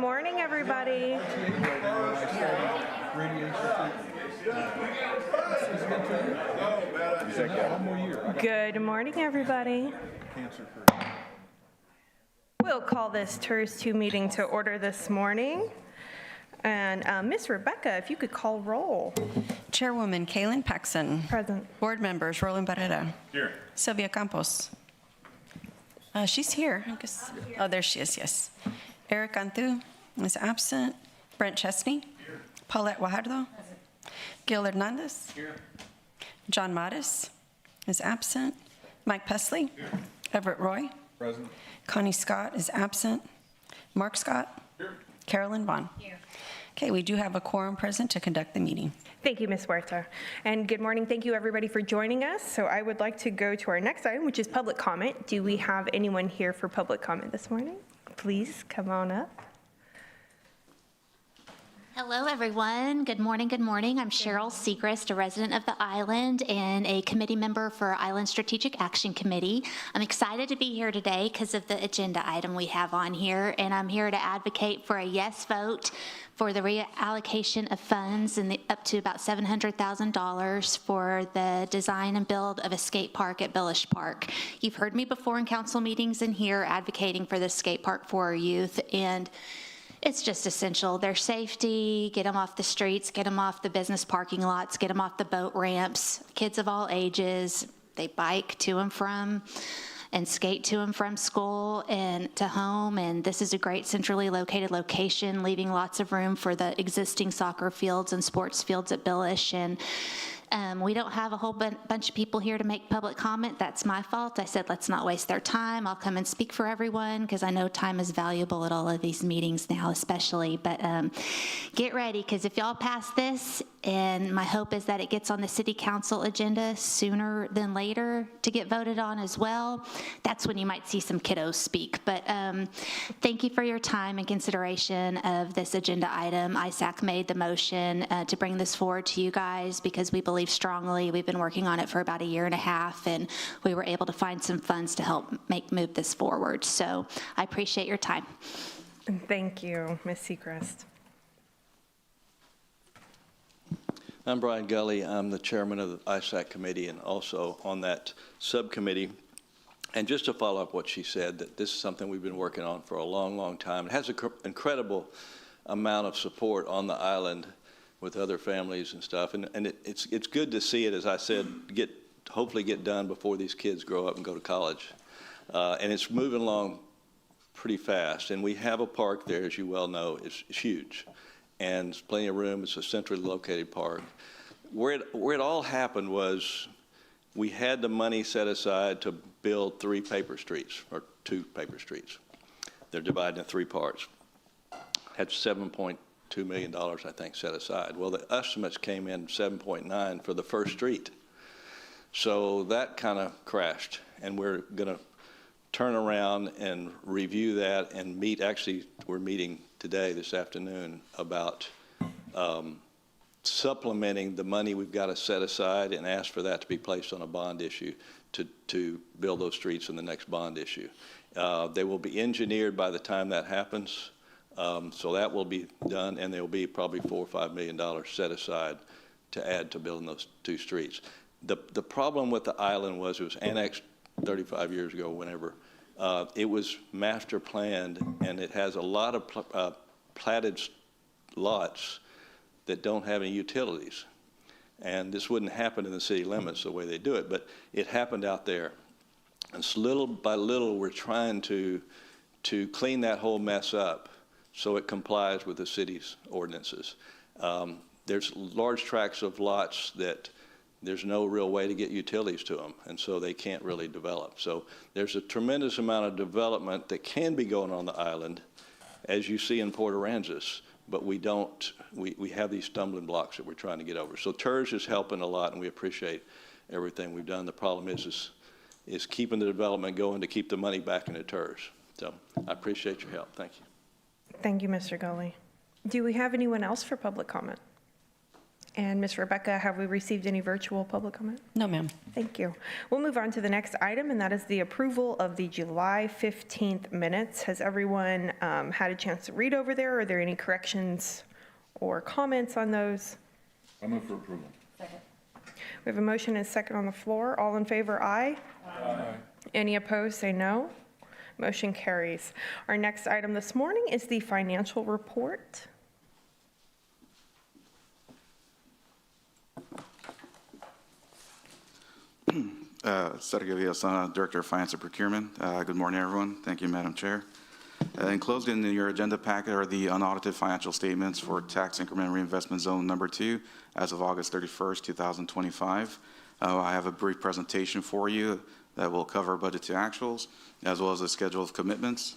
morning, everybody. Good morning, everybody. We'll call this TIRZ 2 meeting to order this morning. And Miss Rebecca, if you could call roll. Chairwoman Kaylin Paxson. Present. Board members Roland Barrera. Here. Sylvia Campos. She's here, I guess. Oh, there she is, yes. Eric Antu is absent. Brent Chesney. Here. Paulette Guajardo. Gil Hernandez. Here. John Mattis is absent. Mike Pesley. Here. Everett Roy. Present. Connie Scott is absent. Mark Scott. Here. Carolyn Vaughn. Here. Okay, we do have a quorum present to conduct the meeting. Thank you, Ms. Huerta. And good morning. Thank you, everybody, for joining us. So I would like to go to our next item, which is public comment. Do we have anyone here for public comment this morning? Please come on up. Hello, everyone. Good morning. Good morning. I'm Cheryl Segrist, a resident of the island and a committee member for Island Strategic Action Committee. I'm excited to be here today because of the agenda item we have on here, and I'm here to advocate for a yes vote for the reallocation of funds in the up to about $700,000 for the design and build of a skate park at Billish Park. You've heard me before in council meetings and here advocating for this skate park for our youth, and it's just essential. Their safety, get them off the streets, get them off the business parking lots, get them off the boat ramps. Kids of all ages, they bike to and from and skate to and from school and to home. And this is a great centrally located location, leaving lots of room for the existing soccer fields and sports fields at Billish. And we don't have a whole bunch of people here to make public comment. That's my fault. I said, let's not waste their time. I'll come and speak for everyone because I know time is valuable at all of these meetings now, especially. But get ready, because if y'all pass this, and my hope is that it gets on the city council agenda sooner than later to get voted on as well, that's when you might see some kiddos speak. But thank you for your time and consideration of this agenda item. ISAC made the motion to bring this forward to you guys because we believe strongly. We've been working on it for about a year and a half, and we were able to find some funds to help move this forward. So I appreciate your time. Thank you, Ms. Segrist. I'm Brian Gully. I'm the chairman of the ISAC committee and also on that subcommittee. And just to follow up what she said, that this is something we've been working on for a long, long time. It has an incredible amount of support on the island with other families and stuff. And it's good to see it, as I said, hopefully get done before these kids grow up and go to college. And it's moving along pretty fast. And we have a park there, as you well know. It's huge. And there's plenty of room. It's a centrally located park. Where it all happened was we had the money set aside to build 3 paper streets, or 2 paper streets. They're divided into 3 parts. Had $7.2 million, I think, set aside. Well, the estimates came in 7.9 for the first street. So that kind of crashed, and we're going to turn around and review that and meet. Actually, we're meeting today, this afternoon, about supplementing the money we've got to set aside and ask for that to be placed on a bond issue to build those streets in the next bond issue. They will be engineered by the time that happens, so that will be done, and there will be probably $4 or $5 million set aside to add to building those 2 streets. The problem with the island was it was annexed 35 years ago, whenever. It was master planned, and it has a lot of platted lots that don't have any utilities. And this wouldn't happen in the city limits the way they do it, but it happened out there. And so little by little, we're trying to clean that whole mess up so it complies with the city's ordinances. There's large tracts of lots that there's no real way to get utilities to them, and so they can't really develop. So there's a tremendous amount of development that can be going on the island, as you see in Port Aransas, but we have these stumbling blocks that we're trying to get over. So TIRZ is helping a lot, and we appreciate everything we've done. The problem is keeping the development going to keep the money back into TIRZ. So I appreciate your help. Thank you. Thank you, Mr. Gully. Do we have anyone else for public comment? And Ms. Rebecca, have we received any virtual public comment? No, ma'am. Thank you. We'll move on to the next item, and that is the approval of the July 15th minutes. Has everyone had a chance to read over there? Are there any corrections or comments on those? I move for approval. We have a motion and a second on the floor. All in favor, aye. Aye. Any opposed, say no. Motion carries. Our next item this morning is the financial report. Sergio Villasana, Director of Finance and Procurement. Good morning, everyone. Thank you, Madam Chair. Enclosed in your agenda packet are the unaudited financial statements for Tax Increment Reinvestment Zone Number 2 as of August 31st, 2025. I have a brief presentation for you that will cover budget to actuals, as well as a schedule of commitments.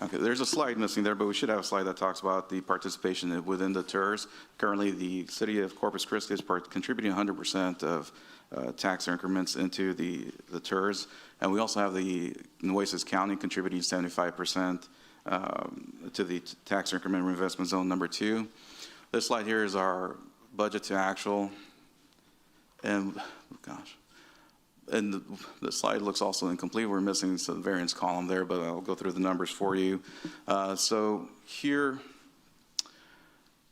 Okay, there's a slide missing there, but we should have a slide that talks about the participation within the TIRZ. Currently, the city of Corpus Christi is contributing 100% of tax increments into the TIRZ. And we also have the Nueces County contributing 75% to the Tax Increment Reinvestment Zone Number 2. This slide here is our budget to actual. And, gosh. And the slide looks also incomplete. We're missing some variance column there, but I'll go through the numbers for you. So here,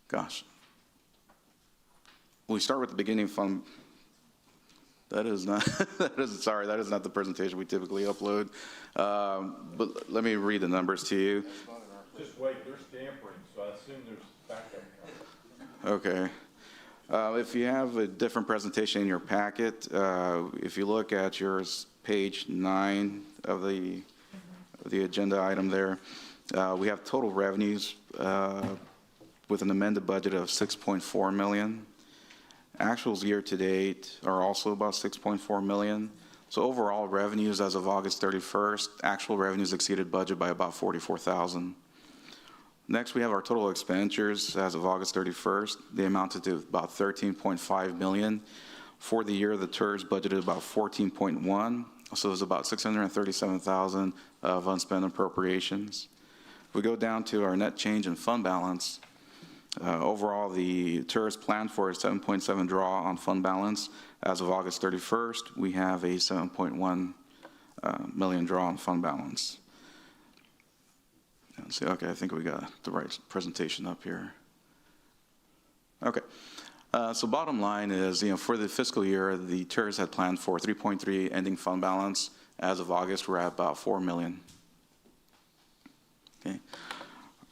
gosh, we start with the beginning fund. That is not, that is not the presentation we typically upload. But let me read the numbers to you. Just wait, there's tampering, so I assume there's backup coming. Okay. If you have a different presentation in your packet, if you look at yours, page 9 of the agenda item there, we have total revenues with an amended budget of $6.4 million. Actuals year to date are also about $6.4 million. So overall revenues as of August 31st, actual revenues exceeded budget by about $44,000. Next, we have our total expenditures as of August 31st. They amounted to about $13.5 million. For the year, the TIRZ budgeted about $14.1, so it was about $637,000 of unspent appropriations. If we go down to our net change in fund balance, overall, the TIRZ planned for a 7.7 draw on fund balance. As of August 31st, we have a 7.1 million draw on fund balance. Let's see, okay, I think we got the right presentation up here. Okay, so bottom line is, for the fiscal year, the TIRZ had planned for 3.3 ending fund balance. As of August, we're at about 4 million. Okay.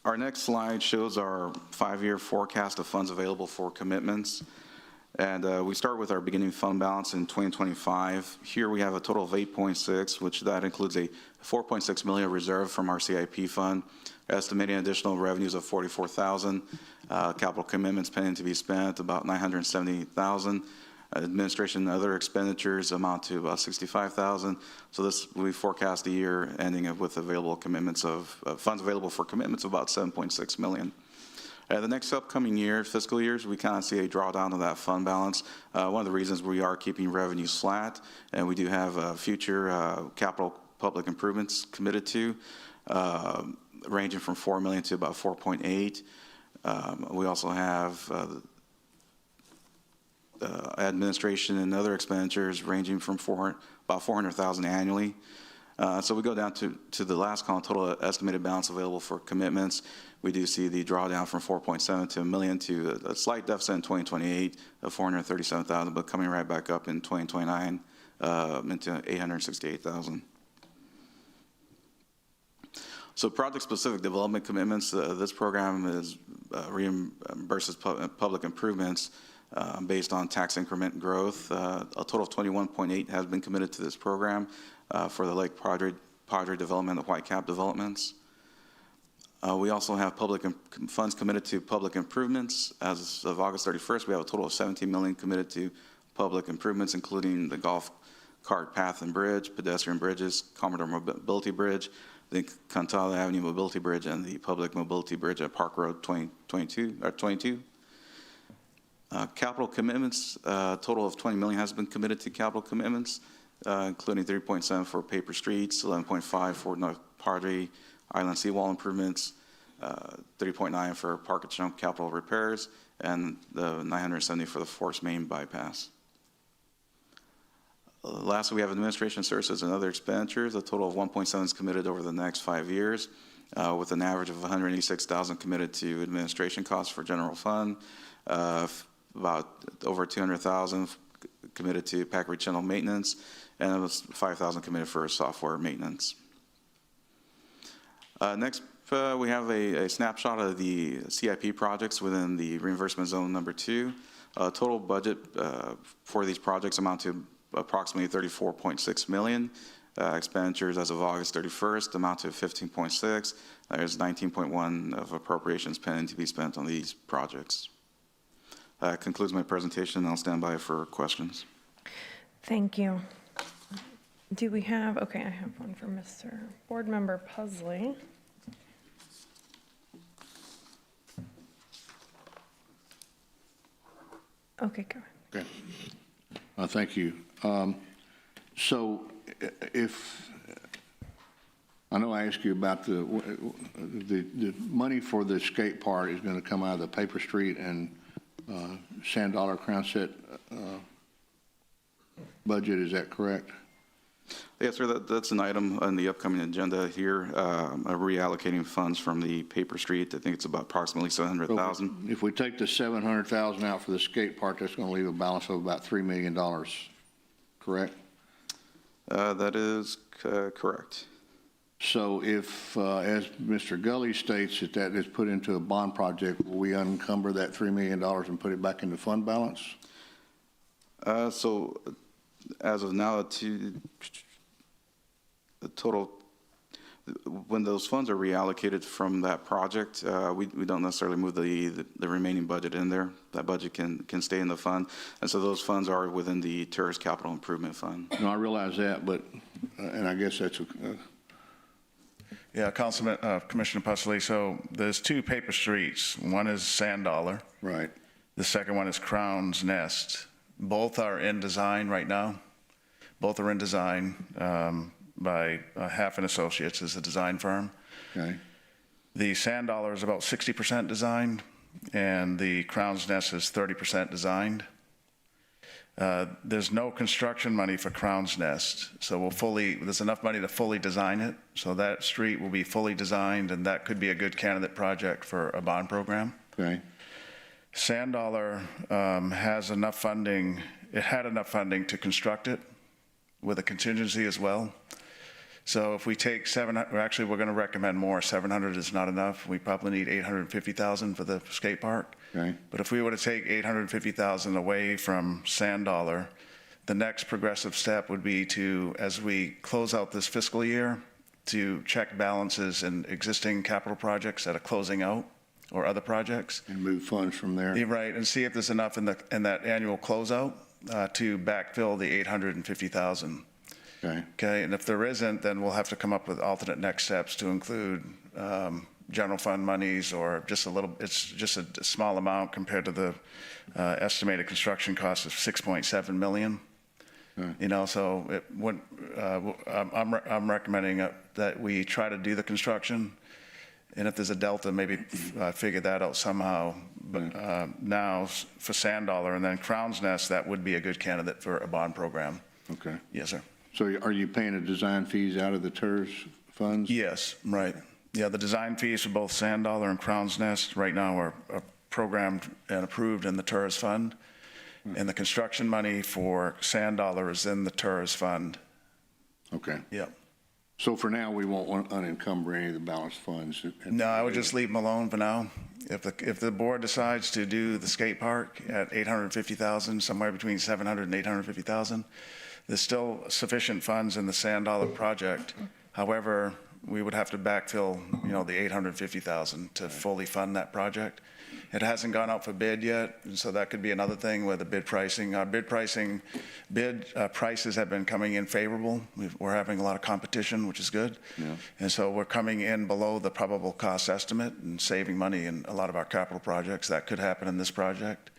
Our next slide shows our 5-year forecast of funds available for commitments. And we start with our beginning fund balance in 2025. Here we have a total of 8.6, which that includes a 4.6 million reserve from our CIP fund, estimating additional revenues of 44,000, capital commitments pending to be spent about 970,000. Administration and other expenditures amount to about 65,000. So this, we forecast a year ending with available commitments of funds available for commitments of about 7.6 million. The next upcoming year, fiscal years, we kind of see a drawdown of that fund balance. One of the reasons we are keeping revenues flat, and we do have future capital public improvements committed to, ranging from 4 million to about 4.8. We also have administration and other expenditures ranging from about 400,000 annually. So we go down to the last column, total estimated balance available for commitments. We do see the drawdown from 4.7 to a million to a slight deficit in 2028 of 437,000, but coming right back up in 2029 into 868,000. So project-specific development commitments, this program is reimburses public improvements based on tax increment growth. A total of 21.8 has been committed to this program for the Lake Padre development, the White Cap developments. We also have public funds committed to public improvements. As of August 31st, we have a total of 17 million committed to public improvements, including the golf cart path and bridge, pedestrian bridges, Commodore Mobility Bridge, the Cantala Avenue Mobility Bridge, and the public mobility bridge at Park Road 22. Capital commitments, a total of 20 million has been committed to capital commitments, including 3.7 for paper streets, 11.5 for North Padre Island seawall improvements, 3.9 for park and jump capital repairs, and the 970 for the force main bypass. Lastly, we have administration services and other expenditures. A total of 1.7 is committed over the next 5 years, with an average of 186,000 committed to administration costs for general fund, about over 200,000 committed to package channel maintenance, and it was 5,000 committed for software maintenance. Next, we have a snapshot of the CIP projects within the reimbursement zone number 2. Total budget for these projects amount to approximately $34.6 million. Expenditures as of August 31st amount to 15.6. There's 19.1 of appropriations pending to be spent on these projects. Concludes my presentation. I'll stand by for questions. Thank you. Do we have, okay, I have one for Mr. Board Member Pusley. Okay, go ahead. Okay. Thank you. So if, I know I asked you about the money for the skate park is going to come out of the Paper Street and Sand Dollar Crown Set budget, is that correct? Yes, sir, that's an item on the upcoming agenda here, reallocating funds from the Paper Street. I think it's about approximately 700,000. If we take the 700,000 out for the skate park, that's going to leave a balance of about $3 million, correct? That is correct. So if, as Mr. Gully states, that is put into a bond project, will we unencumber that $3 million and put it back into fund balance? So as of now, the total, when those funds are reallocated from that project, we don't necessarily move the remaining budget in there. That budget can stay in the fund. And so those funds are within the TIRZ Capital Improvement Fund. No, I realize that, but, and I guess that's Yeah, Commissioner Pusley, so there's two paper streets. One is Sand Dollar. right. The second one is Crown's Nest. Both are in design right now. Both are in design by Half and Associates is the design firm. Okay. The Sand Dollar is about 60% designed, and the Crown's Nest is 30% designed. There's no construction money for Crown's Nest, so there's enough money to fully design it. So that street will be fully designed, and that could be a good candidate project for a bond program. Okay. Sand Dollar has enough funding. It had enough funding to construct it with a contingency as well. So if we take actually we're going to recommend more. 700 is not enough. We probably need 850,000 for the skate park. Okay. But if we were to take 850,000 away from Sand Dollar, the next progressive step would be to, as we close out this fiscal year, to check balances in existing capital projects that are closing out or other projects. And move funds from there. You're right, and see if there's enough in that annual closeout to backfill the 850,000. Okay. Okay, and if there isn't, then we'll have to come up with alternate next steps to include general fund monies or just a little, it's just a small amount compared to the estimated construction cost of 6.7 million. Okay. You know, so it would, I'm recommending that we try to do the construction, and if there's a delta, maybe figure that out somehow. But now for Sand Dollar and then Crown's Nest, that would be a good candidate for a bond program. Okay. Yes, sir. So are you paying the design fees out of the TIRZ funds? Yes, right. Yeah, the design fees for both Sand Dollar and Crown's Nest right now are programmed and approved in the TIRZ fund. And the construction money for Sand Dollar is in the TIRZ fund. Okay. Yep. So for now, we won't unencumber any of the balanced funds? No, I would just leave them alone for now. If the board decides to do the skate park at 850,000, somewhere between 700 and 850,000, there's still sufficient funds in the Sand Dollar project. However, we would have to backfill, you know, the 850,000 to fully fund that project. It hasn't gone out for bid yet, and so that could be another thing where the bid prices have been coming in favorable. We're having a lot of competition, which is good. Yeah. And so we're coming in below the probable cost estimate and saving money in a lot of our capital projects. That could happen in this project.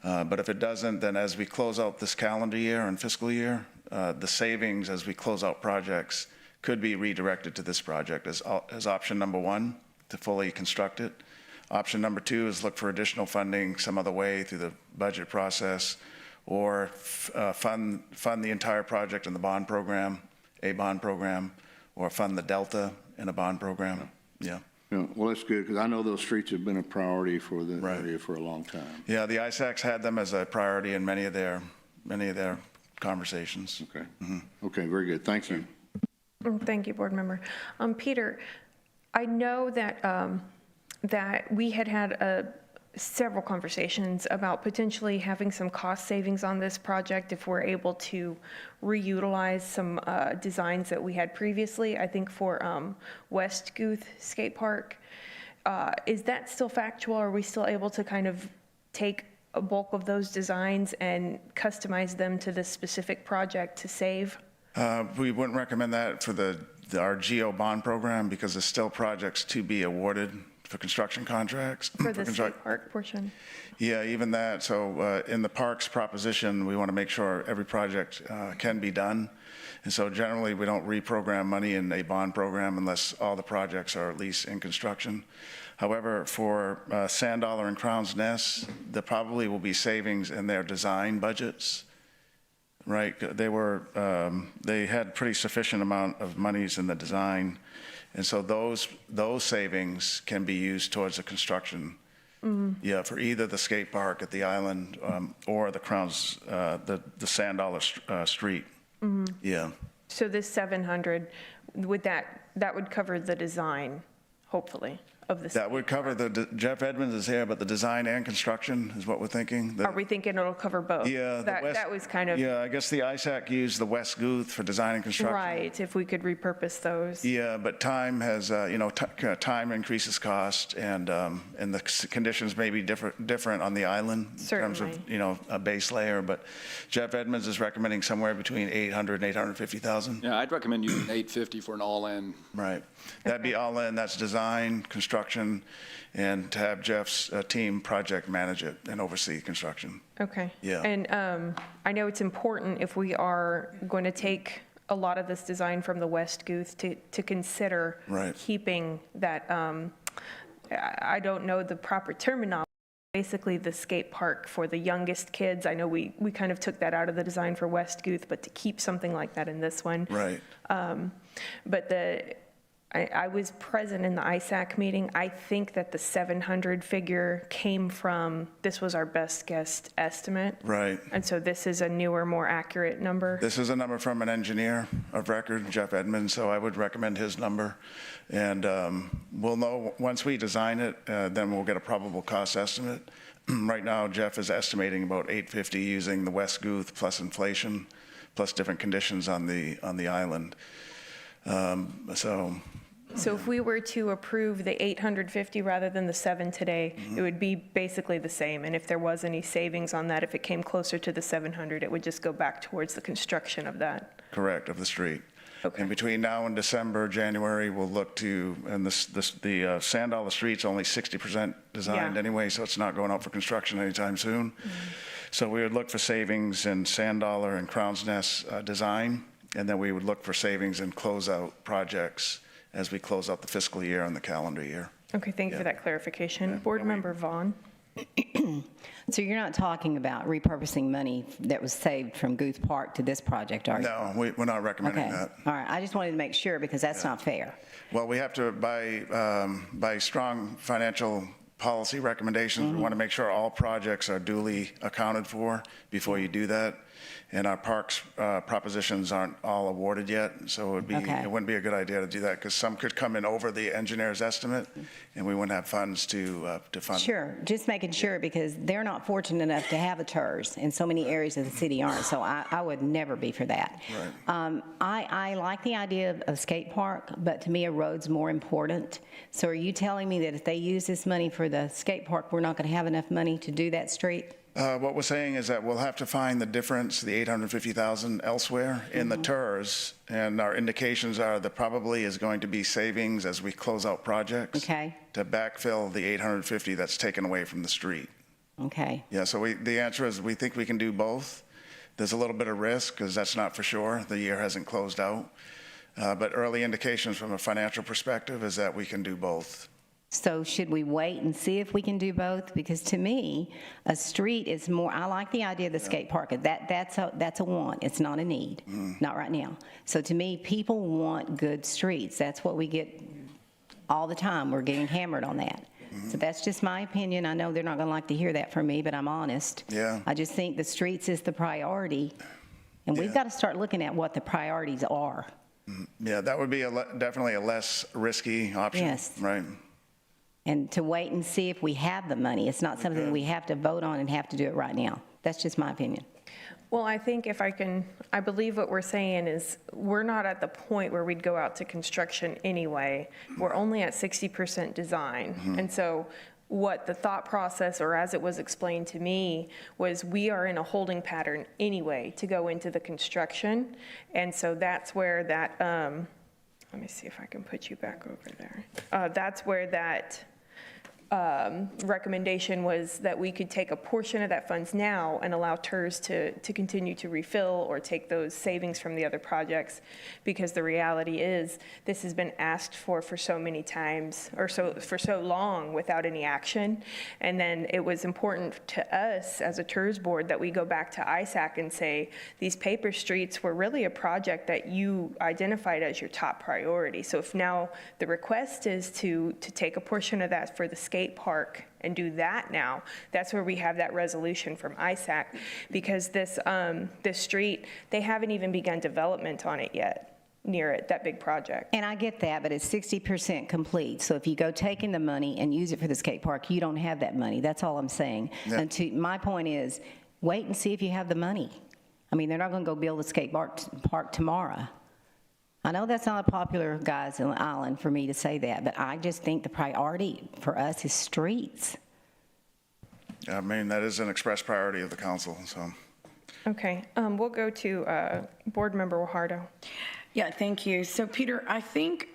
But if it doesn't, then as we close out this calendar year and fiscal year, the savings as we close out projects could be redirected to this project as option number one. to fully construct it. Option number 2 is look for additional funding some other way through the budget process, or fund the entire project in the bond program, a bond program, or fund the delta in a bond program. Yeah. Yeah, well, that's good, because I know those streets have been a priority for the Right. area for a long time. Yeah, the ISACs had them as a priority in many of their conversations. Okay. Okay, very good. Thank you. Thank you, Board Member. Peter, I know that, that we had several conversations about potentially having some cost savings on this project if we're able to reutilize some designs that we had previously, I think for West Guth Skate Park. Is that still factual? Are we still able to kind of take a bulk of those designs and customize them to this specific project to save? We wouldn't recommend that for our GEO bond program because there's still projects to be awarded for construction contracts. For the skate park portion? Yeah, even that. So in the parks proposition, we want to make sure every project can be done. And so generally, we don't reprogram money in a bond program unless all the projects are at least in construction. However, for Sand Dollar and Crown's Nest, there probably will be savings in their design budgets. Right, they had pretty sufficient amount of monies in the design, and so those savings can be used towards the construction. Yeah, for either the skate park at the island or the Crown's, the Sand Dollar Street. Yeah. So this 700, that would cover the design, hopefully, of the. That would cover Jeff Edmonds is here, but the design and construction is what we're thinking. Are we thinking it'll cover both? Yeah. That was kind of. Yeah, I guess the ISAC used the West Guth for design and construction. Right, if we could repurpose those. Yeah, but time has, time increases cost, and the conditions may be different on the island. Certainly. In terms of, a base layer, but Jeff Edmonds is recommending somewhere between 800 and 850,000. Yeah, I'd recommend using 850 for an all-in. Right. That'd be all in, that's design, construction, and to have Jeff's team project manage it and oversee construction. Okay. Yeah. And I know it's important if we are going to take a lot of this design from the West Guth to consider Right. keeping that, I don't know the proper terminology, basically the skate park for the youngest kids. I know we kind of took that out of the design for West Guth, but to keep something like that in this one. Right. But I was present in the ISAC meeting. I think that the 700 figure came from, this was our best guess estimate. Right. And so this is a newer, more accurate number. This is a number from an engineer of record, Jeff Edmonds, so I would recommend his number. And we'll know, once we design it, then we'll get a probable cost estimate. Right now, Jeff is estimating about 850 using the West Guth plus inflation, plus different conditions on the island. So if we were to approve the 850 rather than the 7 today, it would be basically the same. And if there was any savings on that, if it came closer to the 700, it would just go back towards the construction of that. Correct, of the street. Okay. And between now and December, January, we'll look to, and the Sand Dollar Street's only 60% designed Yeah. anyway, so it's not going out for construction anytime soon. So we would look for savings in Sand Dollar and Crown's Nest design, and then we would look for savings in closeout projects as we close out the fiscal year and the calendar year. Okay, thank you for that clarification. Board Member Vaughn. So you're not talking about repurposing money that was saved from Guth Park to this project, are you? No, we're not recommending Okay, that. all right. I just wanted to make sure because that's not fair. Well, we have to, by strong financial policy recommendations, we want to make sure all projects are duly accounted for before you do that. And our parks propositions aren't all awarded yet, so it wouldn't be a good idea to do that because some could come in over the engineer's estimate, and we wouldn't have funds to fund. Sure, just making sure because they're not fortunate enough to have a TIRZ, and so many areas of the city aren't. So I would never be for that. Right. I like the idea of a skate park, but to me a road's more important. So are you telling me that if they use this money for the skate park, we're not going to have enough money to do that street? What we're saying is that we'll have to find the difference, the 850,000 elsewhere in the TIRZ, and our indications are that probably is going to be savings as we close out projects. Okay. To backfill the 850 that's taken away from the street. Okay. Yeah, so the answer is we think we can do both. There's a little bit of risk because that's not for sure. The year hasn't closed out. But early indications from a financial perspective is that we can do both. So should we wait and see if we can do both? Because to me, a street is more, I like the idea of the skate park. That's a want, it's not a need, not right now. So to me, people want good streets. That's what we get all the time. We're getting hammered on that. So that's just my opinion. I know they're not gonna like to hear that from me, but I'm honest. Yeah. I just think the streets is the priority, and we've got to start looking at what the priorities are. Yeah, that would be definitely a less risky option. Yes. Right. And to wait and see if we have the money. It's not something that we have to vote on and have to do it right now. That's just my opinion. Well, I think I believe what we're saying is we're not at the point where we'd go out to construction anyway. We're only at 60% design. And so what the thought process, or as it was explained to me, was we are in a holding pattern anyway to go into the construction. And so that's where that, let me see if I can put you back over there. That's where that recommendation was, that we could take a portion of that funds now and allow TIRZ to continue to refill or take those savings from the other projects, because the reality is this has been asked for so many times, or for so long without any action. And then it was important to us as a TIRZ board that we go back to ISAC and say, these paper streets were really a project that you identified as your top priority. So if now the request is to take a portion of that for the skate park and do that now, that's where we have that resolution from ISAC, because this street, they haven't even begun development on it yet, near it, that big project. And I get that, but it's 60% complete. So if you go taking the money and use it for the skate park, you don't have that money. That's all I'm saying. Yeah. And my point is, wait and see if you have the money. I mean, they're not going to go build a skate park tomorrow. I know that's not popular, guys, on the island for me to say that, but I just think the priority for us is streets. I mean, that is an express priority of the council, so. Okay, we'll go to Board Member Guajardo. Yeah, thank you. So Peter, I think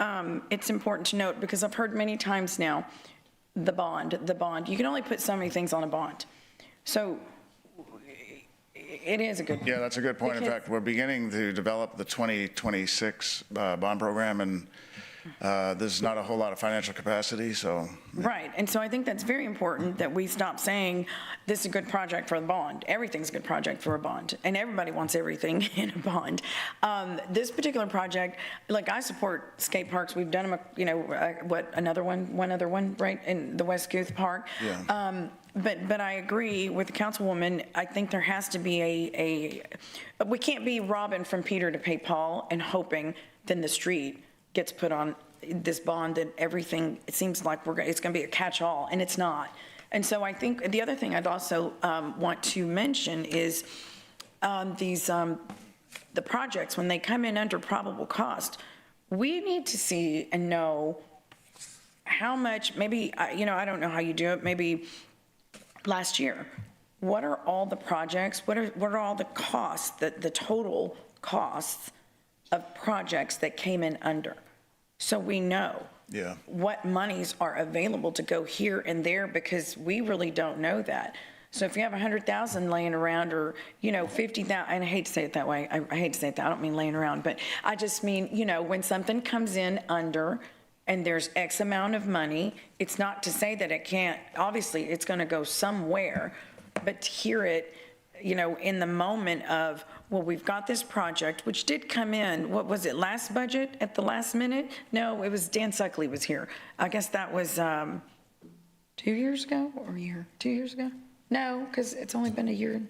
it's important to note, because I've heard many times now, the bond, you can only put so many things on a bond. So it is a good. Yeah, that's a good point. In Because- fact, we're beginning to develop the 2026 bond program, and there's not a whole lot of financial capacity, so. Right, and so I think that's very important that we stop saying this is a good project for the bond. Everything's a good project for a bond, and everybody wants everything in a bond. This particular project, like, I support skate parks. We've done them, one other one, right, in the West Guth Park. Yeah. But I agree with the councilwoman. I think there has to be we can't be robbing from Peter to pay Paul and hoping then the street gets put on this bond and everything, it seems like it's going to be a catch-all, and it's not. And so I think the other thing I'd also want to mention is the projects, when they come in under probable cost, we need to see and know how much, maybe, I don't know how you do it, maybe last year, what are all the projects, what are all the costs, the total costs of projects that came in under? So we know what monies are available to go here and there, because we really don't know that. So if you have 100,000 laying around, or 50,000, and I hate to say it that way, I hate to say it that, I don't mean laying around, but I just mean, when something comes in under and there's X amount of money, it's not to say that it can't, obviously it's going to go somewhere, but to hear it, in the moment of, well, we've got this project, which did come in, what was it, last budget at the last minute? No, it was, Dan Suckley was here. I guess that was 2 years ago, or 2 years ago? No, because it's only been a year,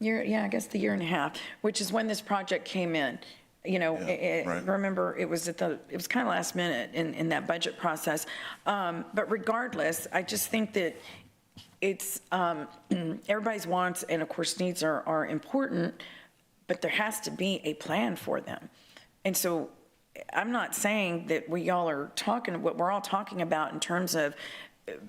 I guess the year and a half, which is when this project came in. Right. Remember, it was kind of last minute in that budget process. But regardless, I just think that it's, everybody's wants and of course needs are important, but there has to be a plan for them. And so I'm not saying that what we're all talking about in terms of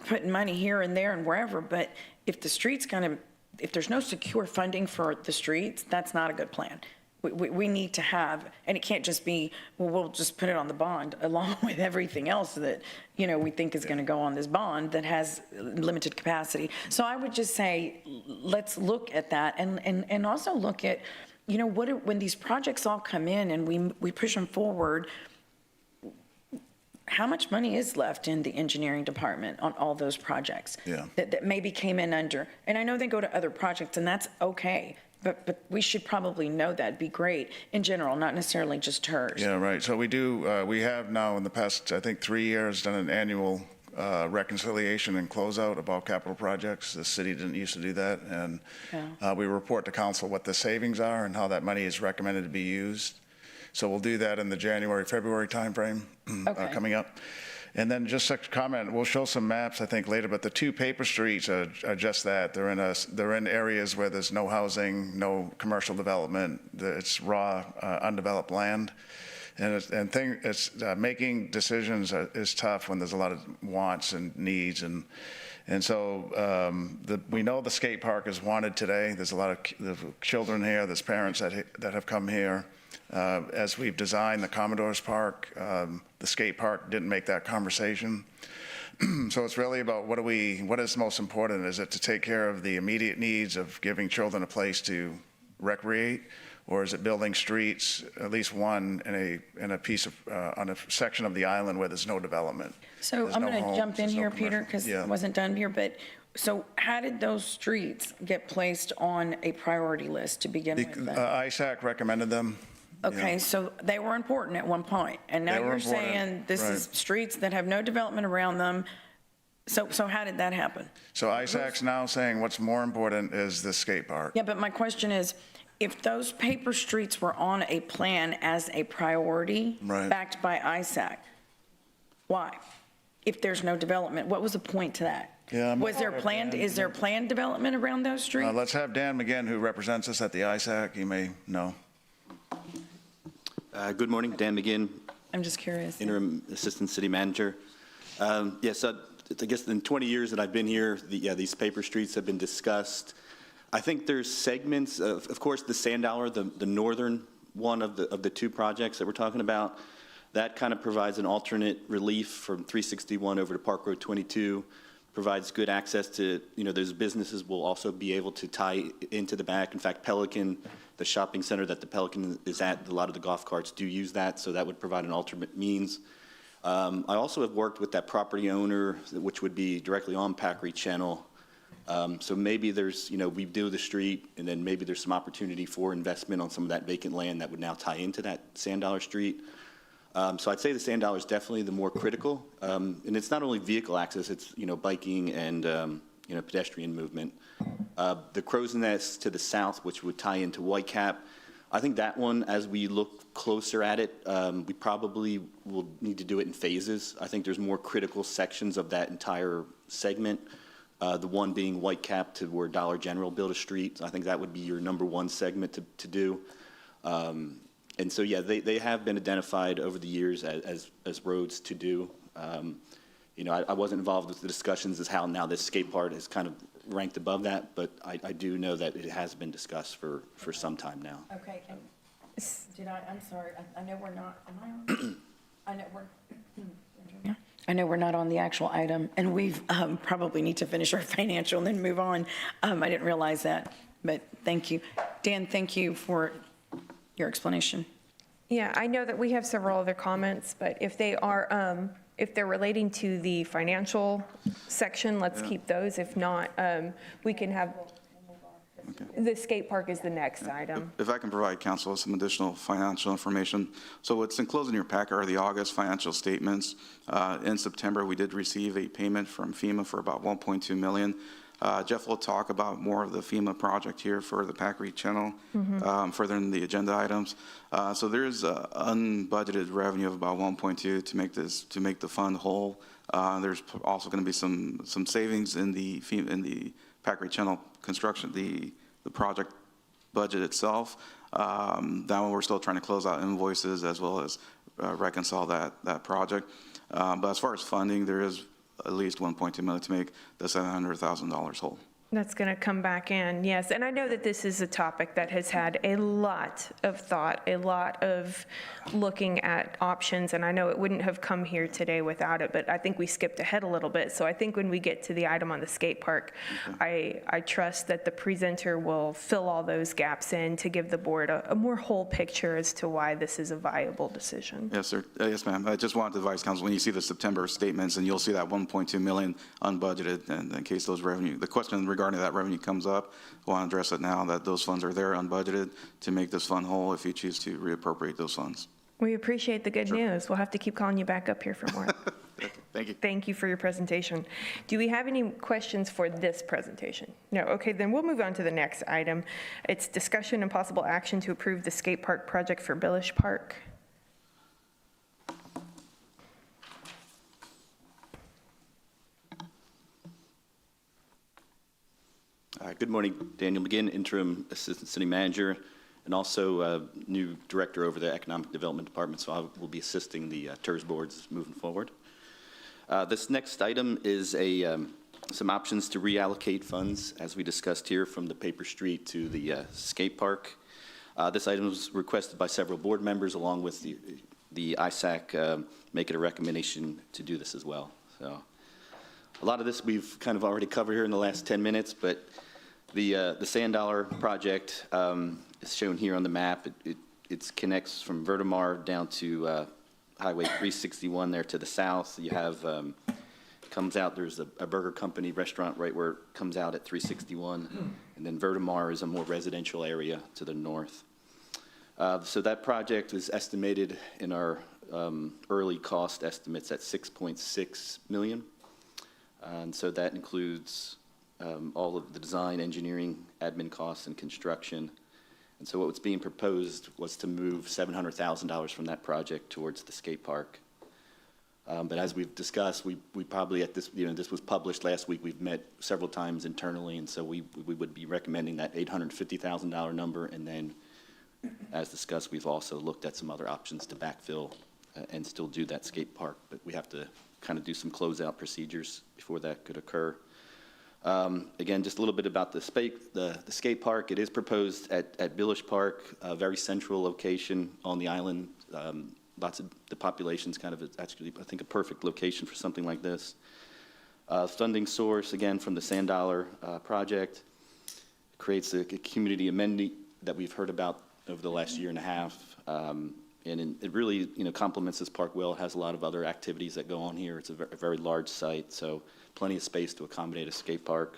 putting money here and there and wherever, but if there's no secure funding for the streets, that's not a good plan. We need to have, and it can't just be, well, we'll just put it on the bond along with everything else that, we think is going to go on this bond that has limited capacity. So I would just say, let's look at that and also look at, when these projects all come in and we push them forward, how much money is left in the engineering department on all those projects? Yeah. That maybe came in under, and I know they go to other projects, and that's okay, but we should probably know that, be great, in general, not necessarily just TIRZ. Yeah, right. So we have now in the past, I think, 3 years, done an annual reconciliation and closeout of all capital projects. The city didn't used to do that, and we report to council what the savings are and how that money is recommended to be used. So we'll do that in the January, February timeframe coming up. And then just a comment, we'll show some maps, I think, later, but the 2 paper streets are just that. They're in areas where there's no housing, no commercial development. It's raw, undeveloped land. And making decisions is tough when there's a lot of wants and needs. And so we know the skate park is wanted today. There's a lot of children here, there's parents that have come here. As we've designed the Commodore's Park, the skate park didn't make that conversation. So it's really about what is most important? Is it to take care of the immediate needs of giving children a place to recreate? Or is it building streets, at least one in a piece of, on a section of the island where there's no development? So There's I'm no going to homes, jump in there's no here, Peter, commercial. because Yeah. I wasn't done here, but, so how did those streets get placed on a priority list to begin with? then? ISAC recommended them. Okay, so they were important at one point, and now They were you're important, saying this is right. streets that have no development around them. So how did that happen? So ISAC's now saying what's more important is the skate park. Yeah, but my question is, if those paper streets were on a plan as a priority, Right. backed by ISAC, why? If there's no development, what was the point to that? Yeah, I'm- Is there planned development around those streets? Let's have Dan McGinn, who represents us at the ISAC. He may know. Good morning, Dan McGinn, I'm just curious. Interim Assistant City Manager. Yes, I guess in 20 years that I've been here, these paper streets have been discussed. I think there's segments of course, the Sand Dollar, the northern one of the 2 projects that we're talking about, that kind of provides an alternate relief from 361 over to Park Road 22, provides good access to, those businesses will also be able to tie into the back. In fact, Pelican, the shopping center that the Pelican is at, a lot of the golf carts do use that, so that would provide an alternate means. I also have worked with that property owner, which would be directly on Packery Channel. So maybe there's, we do the street, and then maybe there's some opportunity for investment on some of that vacant land that would now tie into that Sand Dollar Street. So I'd say the Sand Dollar is definitely the more critical. And it's not only vehicle access, it's, biking and, pedestrian movement. The Crow's Nest to the south, which would tie into Whitecap, I think that one, as we look closer at it, we probably will need to do it in phases. I think there's more critical sections of that entire segment. The one being Whitecap to where Dollar General built a street. I think that would be your number 1 segment to do. And so, yeah, they have been identified over the years as roads to do. I wasn't involved with the discussions as how now this skate park is kind of ranked above that, but I do know that it has been discussed for some time now. Okay, I'm sorry, I know we're not, am I on? I know we're not on the actual item, and we've probably need to finish our financial and then move on. I didn't realize that, but thank you. Dan, thank you for your explanation. Yeah, I know that we have several other comments, but if they're relating to the financial section, let's keep those. If not, we can have, the skate park is the next item. If I can provide council with some additional financial information. So what's enclosed in your packet are the August financial statements. In September, we did receive a payment from FEMA for about $1.2 million. Jeff will talk about more of the FEMA project here for the Packery Channel further in the agenda items. So there's unbudgeted revenue of about 1.2 to make the fund whole. There's also going to be some savings in the Packery Channel construction, the project budget itself. That one we're still trying to close out invoices as well as reconcile that project. But as far as funding, there is at least 1.2 million to make the $700,000 whole. That's going to come back in, yes. And I know that this is a topic that has had a lot of thought, a lot of looking at options, and I know it wouldn't have come here today without it, but I think we skipped ahead a little bit. So I think when we get to the item on the skate park, I trust that the presenter will fill all those gaps in to give the board a more whole picture as to why this is a viable decision. Yes, sir. Yes, ma'am. I just wanted to advise council, when you see the September statements, and you'll see that 1.2 million unbudgeted, and in case those revenue, the question regarding that revenue comes up, I want to address it now, that those funds are there unbudgeted to make this fund whole if you choose to reappropriate those funds. We appreciate the good news. We'll have to keep calling you back up here for more. Thank you. Thank you for your presentation. Do we have any questions for this presentation? No, okay, then we'll move on to the next item. It's discussion and possible action to approve the skate park project for Billish Park. Good morning, Daniel McGinn, Interim Assistant City Manager, and also new Director over the Economic Development Department, so I will be assisting the TIRZ boards moving forward. This next item is some options to reallocate funds, as we discussed here, from the Paper Street to the skate park. This item was requested by several board members, along with the ISAC, making a recommendation to do this as well. So a lot of this we've kind of already covered here in the last 10 minutes, but the Sand Dollar project is shown here on the map. It connects from Vertimar down to Highway 361 there to the south. You have, comes out, there's a burger company restaurant right where it comes out at 361. And then Vertimar is a more residential area to the north. So that project is estimated in our early cost estimates at $6.6 million. And so that includes all of the design, engineering, admin costs, and construction. And so what was being proposed was to move $700,000 from that project towards the skate park. But as we've discussed, we probably at this, this was published last week, we've met several times internally, and so we would be recommending that $850,000 number. And then, as discussed, we've also looked at some other options to backfill and still do that skate park, but we have to kind of do some closeout procedures before that could occur. Again, just a little bit about the skate park. It is proposed at Billish Park, a very central location on the island. Lots of the population's kind of actually, I think, a perfect location for something like this. Funding source, again, from the Sand Dollar project. Creates a community amenity that we've heard about over the last year and a half. And it really, complements this park well. It has a lot of other activities that go on here. It's a very large site, so plenty of space to accommodate a skate park.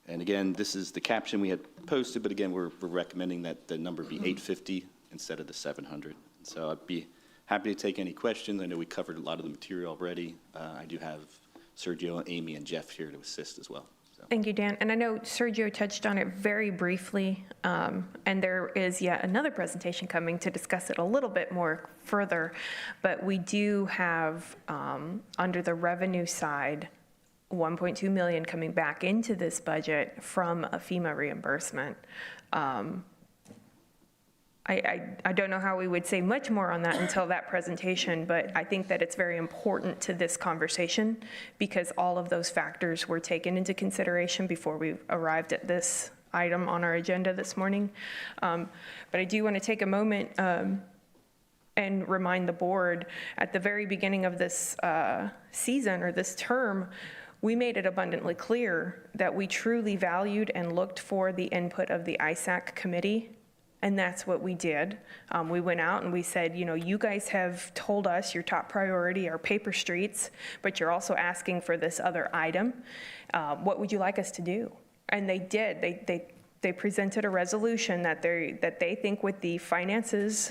And again, this is the caption we had posted, but again, we're recommending that the number be 850 instead of the 700. So I'd be happy to take any questions. I know we covered a lot of the material already. I do have Sergio, Amy, and Jeff here to assist as well. Thank you, Dan. And I know Sergio touched on it very briefly, and there is yet another presentation coming to discuss it a little bit more further. But we do have, under the revenue side, $1.2 million coming back into this budget from a FEMA reimbursement. I don't know how we would say much more on that until that presentation, but I think that it's very important to this conversation because all of those factors were taken into consideration before we arrived at this item on our agenda this morning. But I do want to take a moment and remind the board at the very beginning of this season or this term, we made it abundantly clear that we truly valued and looked for the input of the ISAC committee. And that's what we did. We went out and we said, you guys have told us your top priority are paper streets, but you're also asking for this other item. What would you like us to do? And they did. They presented a resolution that they think with the finances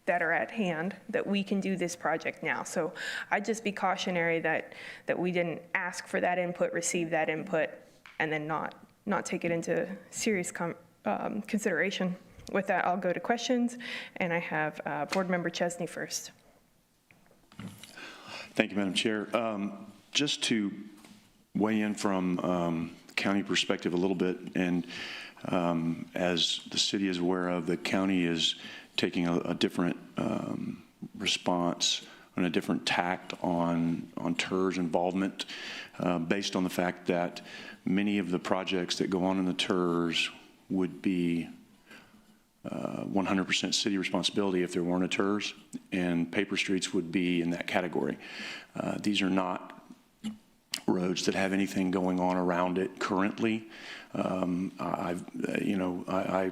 that are at hand, that we can do this project now. So I'd just be cautionary that we didn't ask for that input, receive that input, and then not take it into serious consideration. With that, I'll go to questions, and I have Board Member Chesney first. Thank you, Madam Chair. Just to weigh in from county perspective a little bit, and as the city is aware of, the county is taking a different response a different tact on TIRZ involvement, based on the fact that many of the projects that go on in the TIRZ would be 100% city responsibility if there weren't a TIRZ, and paper streets would be in that category. These are not roads that have anything going on around it currently. I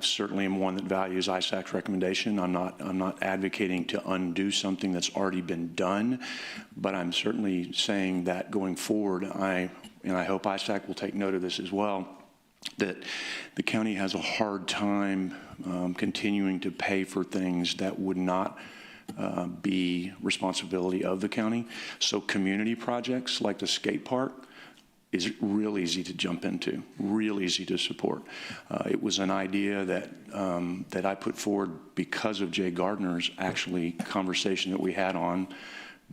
certainly am one that values ISAC's recommendation. I'm not advocating to undo something that's already been done, but I'm certainly saying that going forward, I hope ISAC will take note of this as well, that the county has a hard time continuing to pay for things that would not be responsibility of the county. So community projects like the skate park is real easy to jump into, real easy to support. It was an idea that I put forward because of Jay Gardner's actually conversation that we had on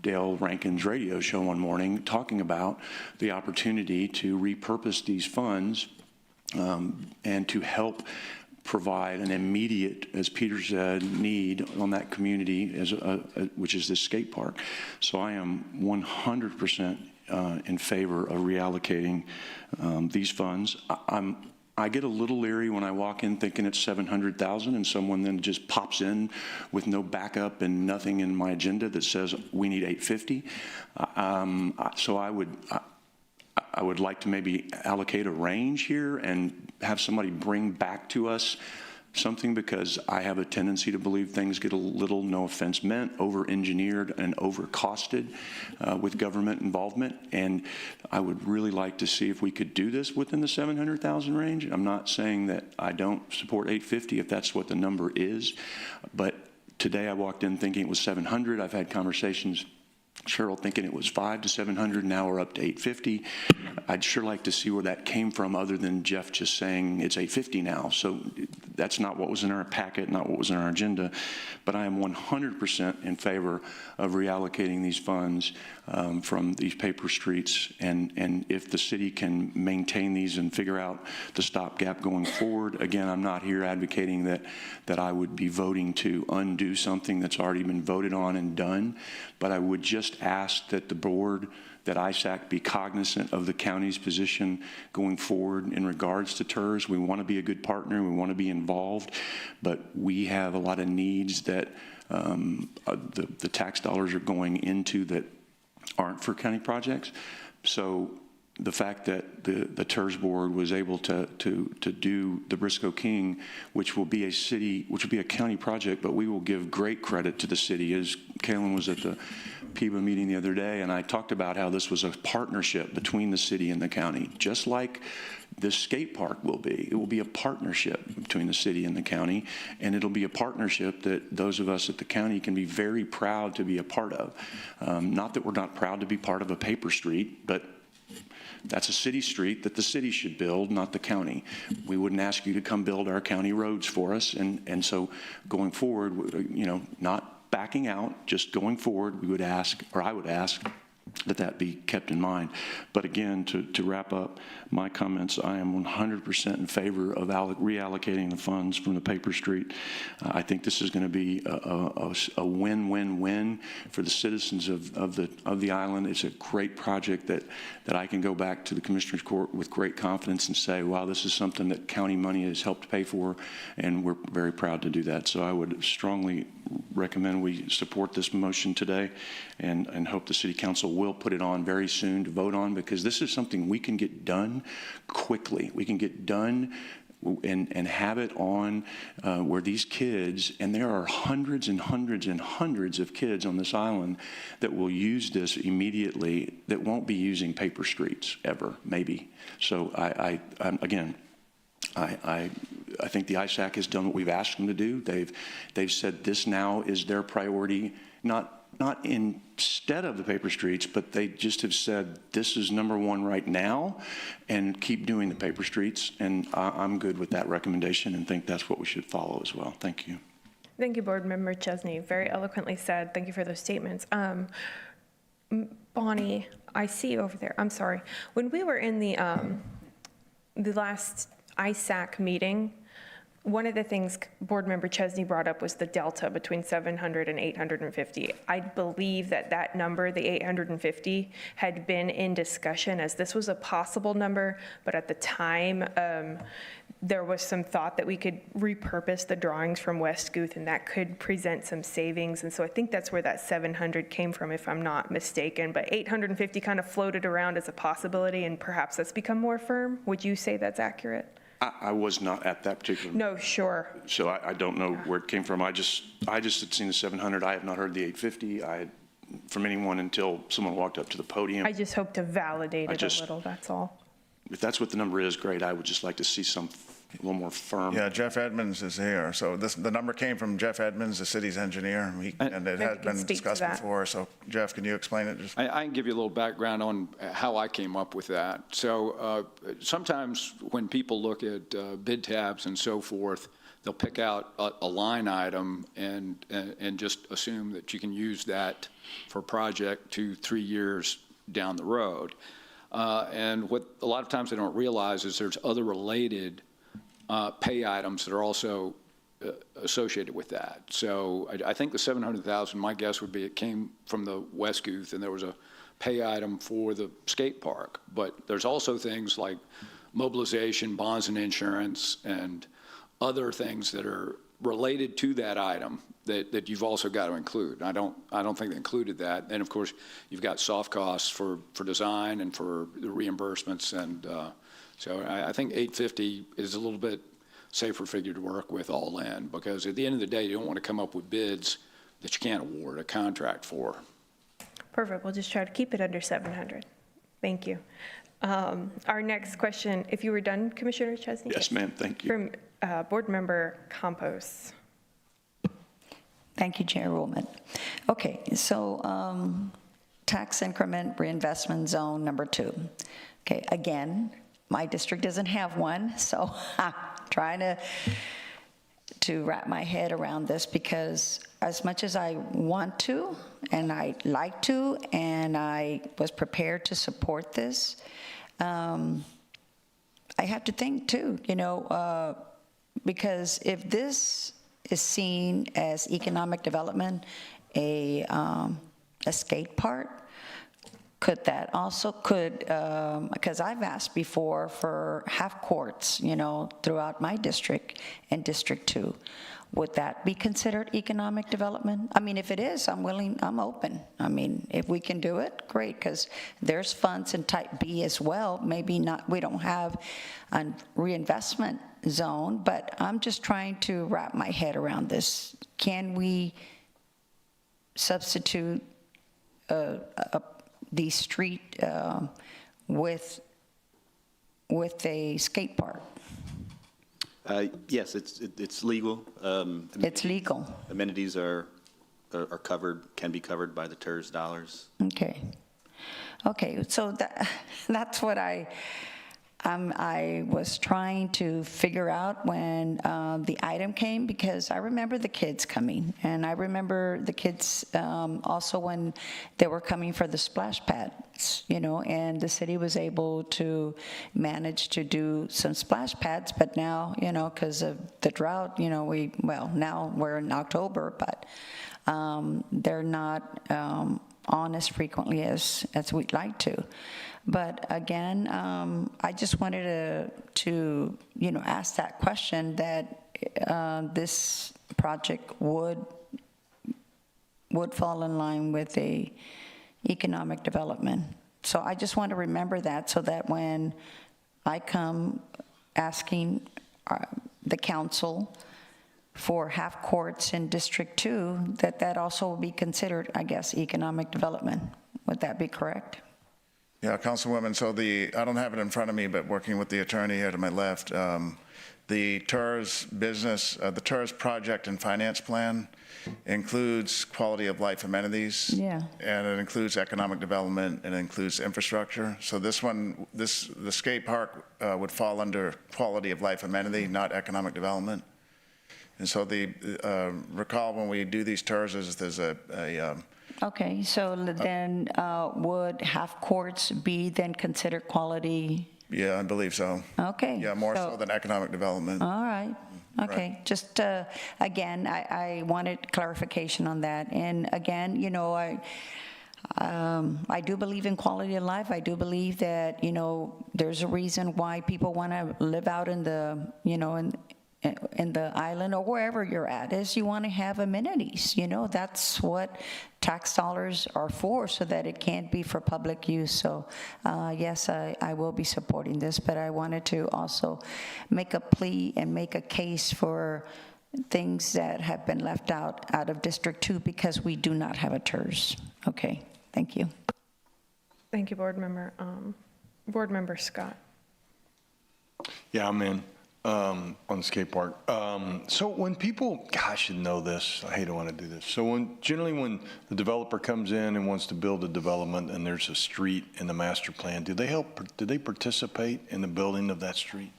Dale Rankin's radio show one morning, talking about the opportunity to repurpose these funds and to help provide an immediate, as Peter said, need on that community, which is this skate park. So I am 100% in favor of reallocating these funds. I get a little leery when I walk in thinking it's 700,000 and someone then just pops in with no backup and nothing in my agenda that says we need 850. So I would like to maybe allocate a range here and have somebody bring back to us something, because I have a tendency to believe things get a little, no offense meant, over-engineered and over-costed with government involvement. And I would really like to see if we could do this within the 700,000 range. I'm not saying that I don't support 850 if that's what the number is, but today I walked in thinking it was 700. I've had conversations, Cheryl, thinking it was 500 to 700, now we're up to 850. I'd sure like to see where that came from, other than Jeff just saying it's 850 now. So that's not what was in our packet, not what was in our agenda. But I am 100% in favor of reallocating these funds from these paper streets. And if the city can maintain these and figure out the stopgap going forward, again, I'm not here advocating that I would be voting to undo something that's already been voted on and done. But I would just ask that the board, that ISAC be cognizant of the county's position going forward in regards to TIRZ. We want to be a good partner, we want to be involved, but we have a lot of needs that the tax dollars are going into that aren't for county projects. So the fact that the TIRZ board was able to do the Briscoe King, which will be a county project, but we will give great credit to the city. As Kaylin was at the PIBA meeting the other day, and I talked about how this was a partnership between the city and the county, just like this skate park will be. It will be a partnership between the city and the county, and it'll be a partnership that those of us at the county can be very proud to be a part of. Not that we're not proud to be part of a paper street, but that's a city street that the city should build, not the county. We wouldn't ask you to come build our county roads for us. And so going forward, not backing out, just going forward, we would ask, or I would ask, that be kept in mind. But again, to wrap up my comments, I am 100% in favor of reallocating the funds from the paper street. I think this is going to be a win-win-win for the citizens of the island. It's a great project that I can go back to the Commissioner's Court with great confidence and say, wow, this is something that county money has helped pay for, and we're very proud to do that. So I would strongly recommend we support this motion today, and hope the City Council will put it on very soon to vote on, because this is something we can get done quickly. We can get done and have it on where these kids, and there are hundreds and hundreds and hundreds of kids on this island that will use this immediately, that won't be using paper streets ever, maybe. So I think the ISAC has done what we've asked them to do. They've said this now is their priority, not instead of the paper streets, but they just have said this is number one right now, and keep doing the paper streets. And I'm good with that recommendation and think that's what we should follow as well. Thank you. Thank you, Board Member Chesney. Very eloquently said. Thank you for those statements. Bonnie, I see you over there. I'm sorry. When we were in the last ISAC meeting, One of the things Board Member Chesney brought up was the delta between 700 and 850. I believe that number, the 850, had been in discussion as this was a possible number, but at the time, there was some thought that we could repurpose the drawings from West Guth, and that could present some savings. And so I think that's where that 700 came from, if I'm not mistaken. But 850 kind of floated around as a possibility, and perhaps that's become more firm. Would you say that's accurate? I was not at that particular. No, sure. So I don't know where it came from. I just had seen the 700. I have not heard the 850 from anyone until someone walked up to the podium. I just hope to validate it a little, that's all. If that's what the number is, great. I would just like to see a little more firm. Yeah, Jeff Edmonds is here. So the number came from Jeff Edmonds, the city's engineer, and it had been discussed before. So Jeff, can you explain it? I can give you a little background on how I came up with that. So sometimes when people look at bid tabs and so forth, they'll pick out a line item and just assume that you can use that for a project 2-3 years down the road. And what a lot of times they don't realize is there's other related pay items that are also associated with that. So I think the 700,000, my guess would be it came from the West Guth, and there was a pay item for the skate park. But there's also things like mobilization, bonds and insurance, and other things that are related to that item that you've also got to include. I don't think they included that. And of course, you've got soft costs for design and for the reimbursements. And so I think 850 is a little bit safer figure to work with all in, because at the end of the day, you don't want to come up with bids that you can't award a contract for. Perfect. We'll just try to keep it under 700. Thank you. Our next question, if you were done, Commissioner Chesney? Yes, ma'am. Thank you. From Board Member Campos. Thank you, Chairwoman. Okay, so tax increment reinvestment zone number 2. Okay, again, my district doesn't have one, so I'm trying to wrap my head around this, because as much as I want to, and I like to, and I was prepared to support this, I have to think too, because if this is seen as economic development, a skate park, could that also, because I've asked before for half courts, throughout my district and District 2. Would that be considered economic development? I mean, if it is, I'm willing, I'm open. I mean, if we can do it, great, because there's funds in Type B as well. Maybe not, we don't have a reinvestment zone, but I'm just trying to wrap my head around this. Can we substitute the street with a skate park? Yes, it's legal. It's legal. Amenities are covered, can be covered by the TIRZ dollars. Okay, so that's what I was trying to figure out when the item came, because I remember the kids coming, and I remember the kids also when they were coming for the splash pads, and the city was able to manage to do some splash pads, but now, because of the drought, now we're in October, but they're not on as frequently as we'd like to. But again, I just wanted to ask that question, that this project would fall in line with a economic development. So I just want to remember that, so that when I come asking the council for half courts in District 2, that also will be considered, I guess, economic development. Would that be correct? Yeah, Councilwoman, so I don't have it in front of me, but working with the attorney here to my left, the TIRZ business, the TIRZ project and finance plan includes quality of life amenities. Yeah. And it includes economic development, and it includes infrastructure. So the skate park would fall under quality of life amenity, not economic development. And so recall when we do these TIRZs, there's Okay, so then would half courts be then considered quality Yeah, I believe so. Okay. Yeah, more so than economic development. All right. Okay. Right. Just, again, I wanted clarification on that. And again, you know, I do believe in quality of life. I do believe that, you know, there's a reason why people want to live out in the, you know, in the island or wherever you're at, is you want to have amenities. You know, that's what tax dollars are for, so that it can't be for public use. So yes, I will be supporting this, but I wanted to also make a plea and make a case for things that have been left out of District 2 because we do not have a TIRZ. Okay, thank you. Thank you, Board Member. Board Member Scott. Yeah, I'm in on the skate park. So when people, gosh, I should know this. I hate it when I do this. So generally when the developer comes in and wants to build a development and there's a street in the master plan, do they participate in the building of that street?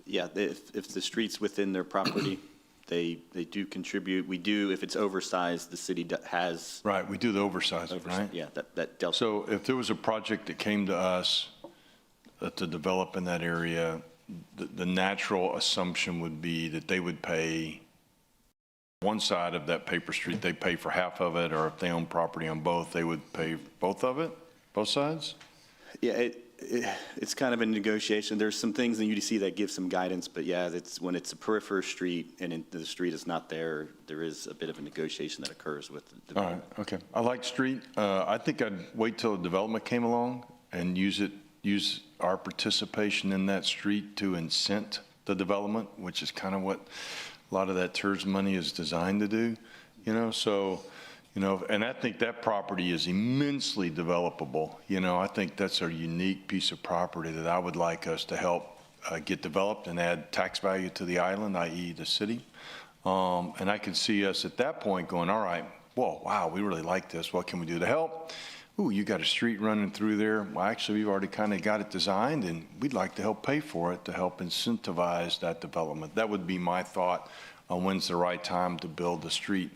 Yeah, if the street's within their property, they do contribute. We do, if it's oversized, the city has. Right, we do the oversizing, right? Yeah, that delta. So if there was a project that came to us to develop in that area, the natural assumption would be that they would pay one side of that paper street, they pay for half of it, or if they own property on both, they would pay both of it, both sides? Yeah, it's kind of a negotiation. There's some things in UDC that give some guidance, but yeah, when it's a peripheral street and the street is not there, there is a bit of a negotiation that occurs with the All right, okay. I like street. I think I'd wait till development came along and use our participation in that street to incent the development, which is kind of what a lot of that TIRZ money is designed to do, you know, so, you know, and I think that property is immensely developable. You know, I think that's a unique piece of property that I would like us to help get developed and add tax value to the island, i.e. the city. And I could see us at that point going, all right, whoa, wow, we really like this. What can we do to help? Ooh, you got a street running through there. Well, actually, we've already kind of got it designed, and we'd like to help pay for it to help incentivize that development. That would be my thought on when's the right time to build the street.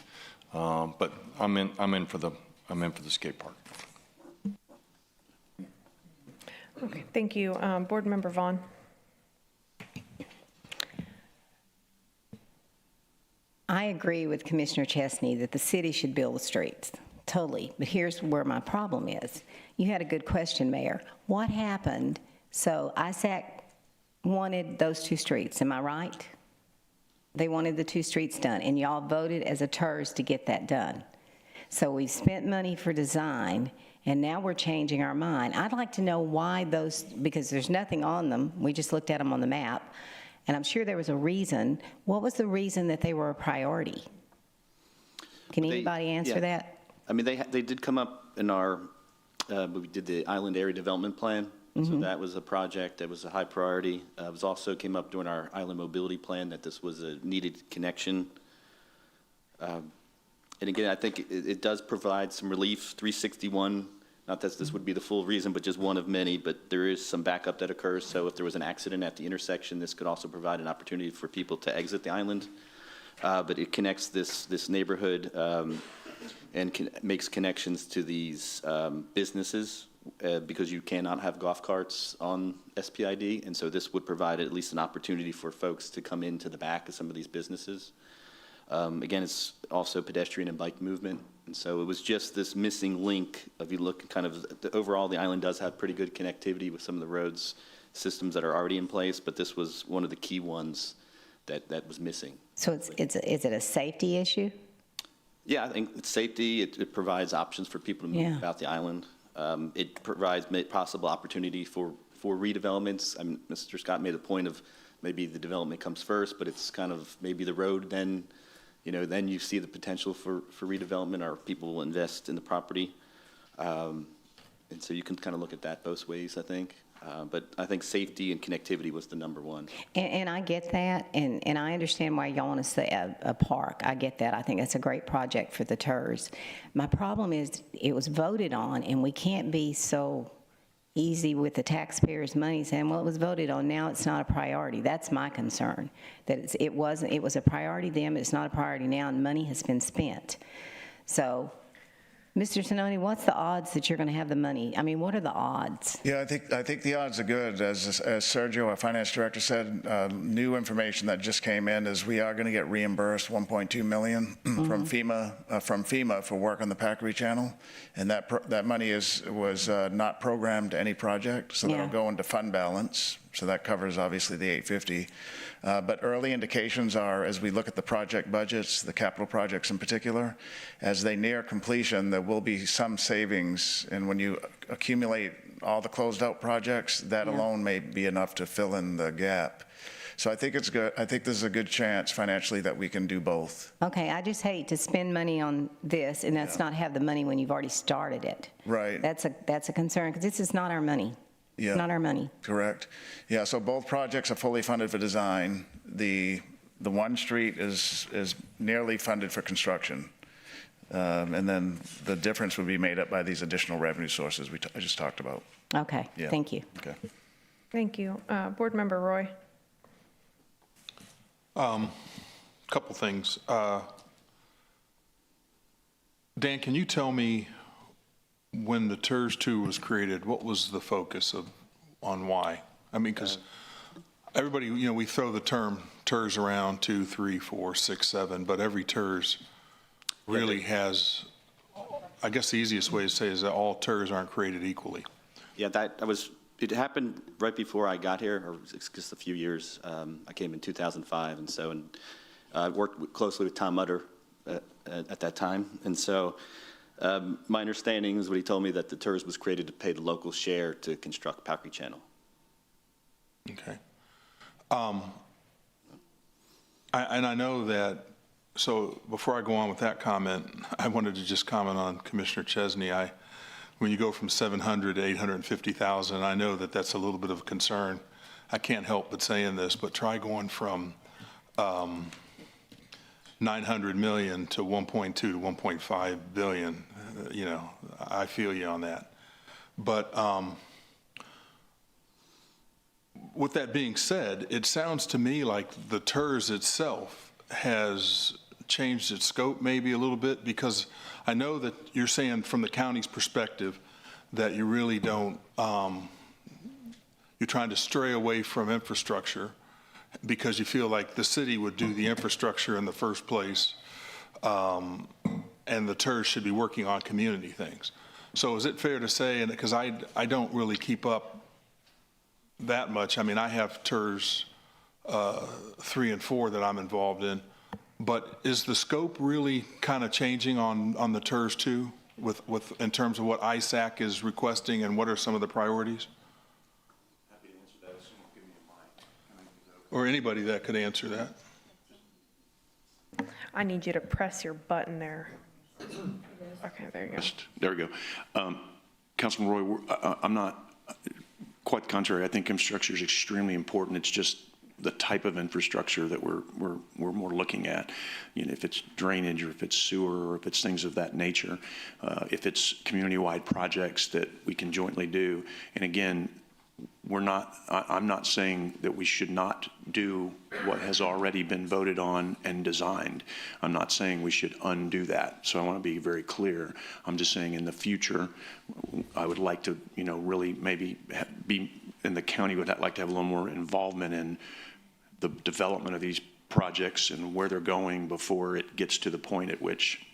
But I'm in for the skate park. Okay, thank you. Board Member Vaughn. I agree with Commissioner Chesney that the city should build the streets. Totally. But here's where my problem is. You had a good question, Mayor. What happened? So ISAC wanted those two streets, am I right? They wanted the two streets done, and y'all voted as a TIRZ to get that done. So we've spent money for design, and now we're changing our mind. I'd like to know why those, because there's nothing on them. We just looked at them on the map, and I'm sure there was a reason. What was the reason that they were a priority? Can anybody answer that? I mean, they did come up in our, we did the Island Area Development Plan. So that was a project that was a high priority. It was also came up during our Island Mobility Plan that this was a needed connection. And again, I think it does provide some relief. 361, not that this would be the full reason, but just one of many, but there is some backup that occurs. So if there was an accident at the intersection, this could also provide an opportunity for people to exit the island. But it connects this neighborhood and makes connections to these businesses because you cannot have golf carts on SPID. And so this would provide at least an opportunity for folks to come into the back of some of these businesses. Again, it's also pedestrian and bike movement. And so it was just this missing link. If you look kind of overall, the island does have pretty good connectivity with some of the roads systems that are already in place, but this was one of the key ones that was missing. So is it a safety issue? Yeah, I think it's safety. It provides options for people to move about the island. It provides possible opportunity for redevelopments. I mean, Mr. Scott made a point of maybe the development comes first, but it's kind of maybe the road then, you know, then you see the potential for redevelopment or people will invest in the property. And so you can kind of look at that both ways, I think. But I think safety and connectivity was the number one. And I get that, and I understand why y'all want to say a park. I get that. I think that's a great project for the TIRZ. My problem is it was voted on, and we can't be so easy with the taxpayers' money saying, well, it was voted on, now it's not a priority. That's my concern, that it was a priority then, but it's not a priority now, and money has been spent. So Mr. Tononi, what's the odds that you're going to have the money? I mean, what are the odds? Yeah, I think the odds are good. As Sergio, our finance director, said, new information that just came in is we are going to get reimbursed $1.2 million from FEMA for work on the Packery Channel, and that money was not programmed to any project, so that'll go into fund balance. So that covers obviously the 850. But early indications are, as we look at the project budgets, the capital projects in particular, as they near completion, there will be some savings. And when you accumulate all the closed out projects, that alone may be enough to fill in the gap. So I think it's good. I think there's a good chance financially that we can do both. Okay, I just hate to spend money on this and that's not have the money when you've already started it. Right. That's a concern, because this is not our money. Yeah. Not our money. Correct. Yeah, so both projects are fully funded for design. The one street is nearly funded for construction. And then the difference would be made up by these additional revenue sources I just talked about. Okay, Yeah. thank you. Okay. Thank you. Board Member Roy. Couple things. Dan, can you tell me when the TIRZ 2 was created, what was the focus on why? I mean, because everybody, we throw the term TIRZ around 2, 3, 4, 6, 7, but every TIRZ really has, I guess the easiest way to say is that all TIRZ aren't created equally. Yeah, it happened right before I got here, or just a few years. I came in 2005, and so I worked closely with Tom Mutter at that time. And so my understanding is what he told me, that the TIRZ was created to pay the local share to construct Packery Channel. Okay. I know that, so before I go on with that comment, I wanted to just comment on Commissioner Chesney. When you go from 700 to 850,000, I know that that's a little bit of a concern. I can't help but saying this, but try going from 900 million to 1.2 to 1.5 billion. I feel you on that. But with that being said, it sounds to me like the TIRZ itself has changed its scope maybe a little bit, because I know that you're saying from the county's perspective that you really don't, you're trying to stray away from infrastructure because you feel like the city would do the infrastructure in the first place, and the TIRZ should be working on community things. So is it fair to say, and because I don't really keep up that much, I mean, I have TIRZ 3 and 4 that I'm involved in, but is the scope really kind of changing on the TIRZ 2 with in terms of what ISAC is requesting, and what are some of the priorities? Happy to answer that. Someone give me a mic. Or anybody that could answer that. I need you to press your button there. Okay, there you go. There we go. Councilman Roy, I'm not, quite the contrary. I think infrastructure is extremely important. It's just the type of infrastructure that we're more looking at. If it's drainage, or if it's sewer, or if it's things of that nature, if it's community-wide projects that we can jointly do. And again, I'm not saying that we should not do what has already been voted on and designed. I'm not saying we should undo that. So I want to be very clear. I'm just saying in the future, I would like to, really maybe be, and the county would like to have a little more involvement in the development of these projects and where they're going before it gets to the point at which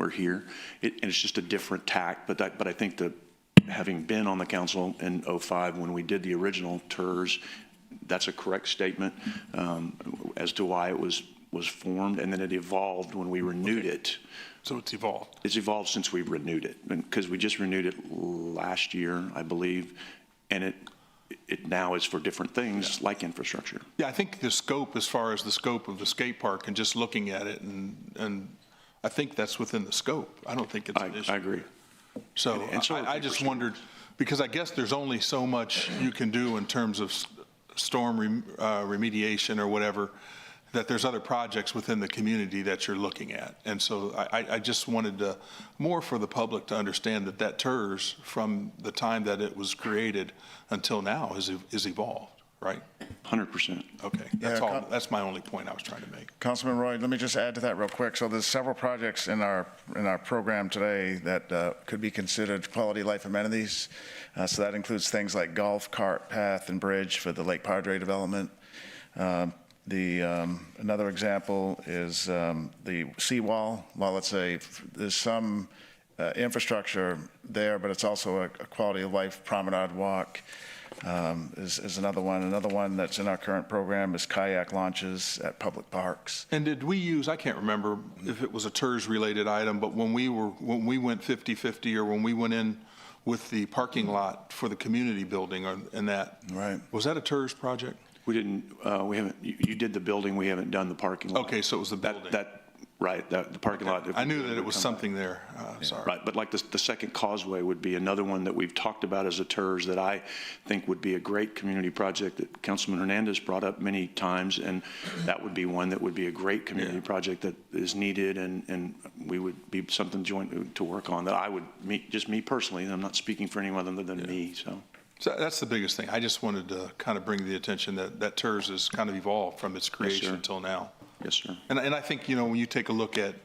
we're here. And it's just a different tack, but I think that having been on the council in 2005 when we did the original TIRZ, that's a correct statement as to why it was formed, and then it evolved when we renewed it. So it's evolved. It's evolved since we renewed it, because we just renewed it last year, I believe, and it now is for different things like infrastructure. Yeah, I think the scope, as far as the scope of the skate park and just looking at it, and I think that's within the scope. I don't think it's an issue. I agree. So, I just wondered, because I guess there's only so much you can do in terms of storm remediation or whatever, that there's other projects within the community that you're looking at. And so I just wanted to, more for the public to understand that TIRZ, from the time that it was created until now, is evolved, right? 100%. Okay, that's my only point I was trying to make. Councilman Roy, let me just add to that real quick. So there's several projects in our program today that could be considered quality of life amenities. So that includes things like golf cart path and bridge for the Lake Padre development. Another example is the seawall. Well, let's say there's some infrastructure there, but it's also a quality of life promenade walk. Is another one. Another one that's in our current program is kayak launches at public parks. And did we use, I can't remember if it was a TIRZ-related item, but when we went 50/50 or when we went in with the parking lot for the community building and that, right? Was that a TIRZ project? We didn't, we haven't, you did the building, we haven't done the parking lot. Okay, so it was the building. Right, the parking lot. I knew that it was something there, sorry. Right, but like the second causeway would be another one that we've talked about as a TIRZ that I think would be a great community project that Councilman Hernandez brought up many times, and that would be one that would be a great community project that is needed, and we would be something joint to work on that I would, just me personally, I'm not speaking for anyone other than me, so. So that's the biggest thing. I just wanted to kind of bring the attention that TIRZ has kind of evolved from its creation until now. Yes, sir. And I think, when you take a look at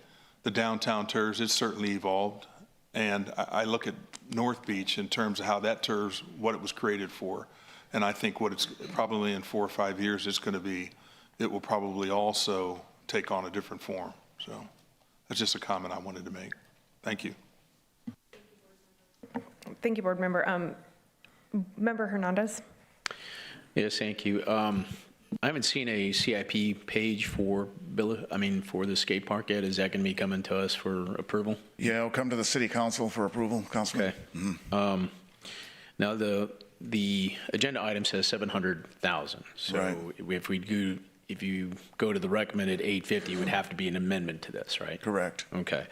the downtown TIRZ, it's certainly evolved. And I look at North Beach in terms of how that TIRZ, what it was created for. And I think what it's probably in 4 or 5 years it's going to be, it will probably also take on a different form. So that's just a comment I wanted to make. Thank you. Thank you, Board Member. Member Hernandez? Yes, thank you. I haven't seen a CIP page for the skate park yet. Is that going to be coming to us for approval? Yeah, it'll come to the city council for approval, Councilman. Okay. Mm-hmm. Now the agenda item says 700,000. So right. if you go to the recommended 850, it would have to be an amendment to this, right? Correct. Okay.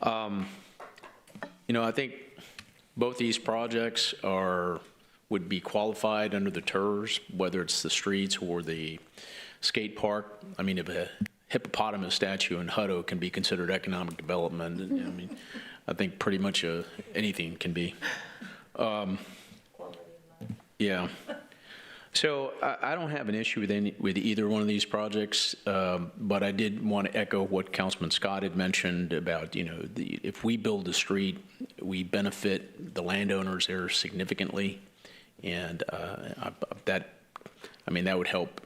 I think both these projects would be qualified under the TIRZ, whether it's the streets or the skate park. I mean, if a hippopotamus statue in Hutto can be considered economic development, I think pretty much anything can be. Yeah. So I don't have an issue with either one of these projects, but I did want to echo what Councilman Scott had mentioned about, if we build a street, we benefit the landowners there significantly. And that would help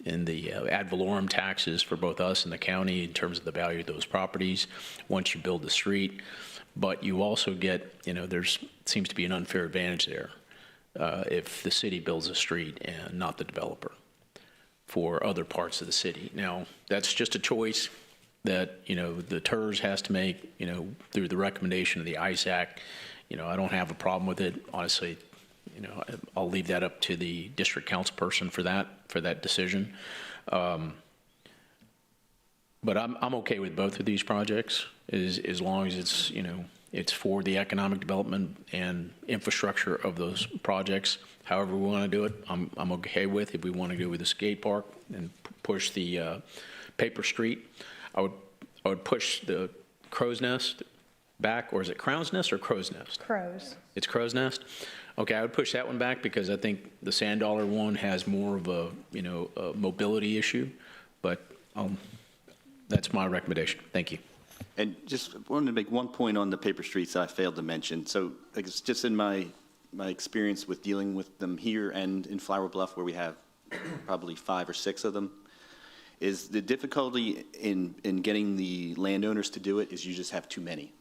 in the ad valorem taxes for both us and the county in terms of the value of those properties once you build the street. But you also get, there seems to be an unfair advantage there if the city builds a street and not the developer for other parts of the city. Now, that's just a choice that, the TIRZ has to make, through the recommendation of the ISAC. I don't have a problem with it, honestly. I'll leave that up to the district council person for that decision. But I'm okay with both of these projects as long as it's, it's for the economic development and infrastructure of those projects. However we want to do it, I'm okay with. If we want to go with the skate park and push the Paper Street, I would push the Crow's Nest back, or is it Crown's Nest or Crow's Nest? Crows. It's Crow's Nest? Okay, I would push that one back because I think the Sand Dollar one has more of a, a mobility issue, but that's my recommendation. Thank you. And just wanted to make one point on the paper streets I failed to mention. So it's just in my experience with dealing with them here and in Flower Bluff, where we have probably 5 or 6 of them, is the difficulty in getting the landowners to do it is you just have too many.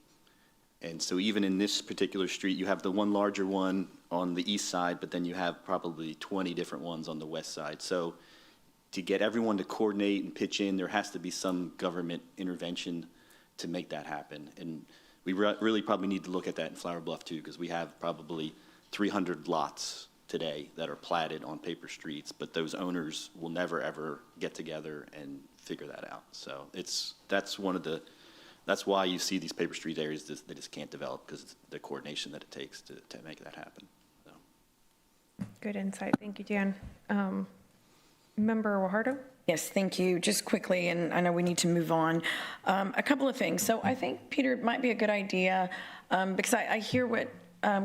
And so even in this particular street, you have the one larger one on the east side, but then you have probably 20 different ones on the west side. So to get everyone to coordinate and pitch in, there has to be some government intervention to make that happen. And we really probably need to look at that in Flower Bluff too, because we have probably 300 lots today that are platted on paper streets, but those owners will never ever get together and figure that out. So that's why you see these paper street areas that just can't develop, because the coordination that it takes to make that happen. So. Good insight. Thank you, Dan. Member Guajardo? Yes, thank you. Just quickly, and I know we need to move on. A couple of things. So I think, Peter, it might be a good idea, because I hear what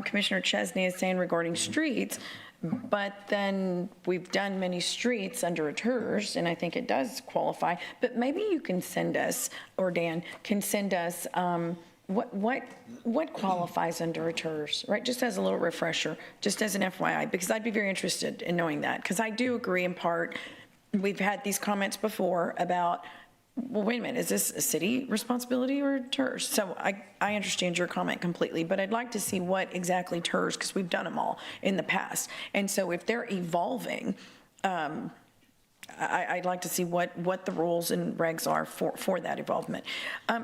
Commissioner Chesney is saying regarding streets, but then we've done many streets under a TIRZ, and I think it does qualify. But maybe you can send us, or Dan can send us, what qualifies under a TIRZ, right? Just as a little refresher, just as an FYI, because I'd be very interested in knowing that. Because I do agree in part, we've had these comments before about, well, wait a minute, is this a city responsibility or TIRZ? So I understand your comment completely, but I'd like to see what exactly TIRZ, because we've done them all in the past. And so if they're evolving, I'd like to see what the rules and regs are for that evolvement.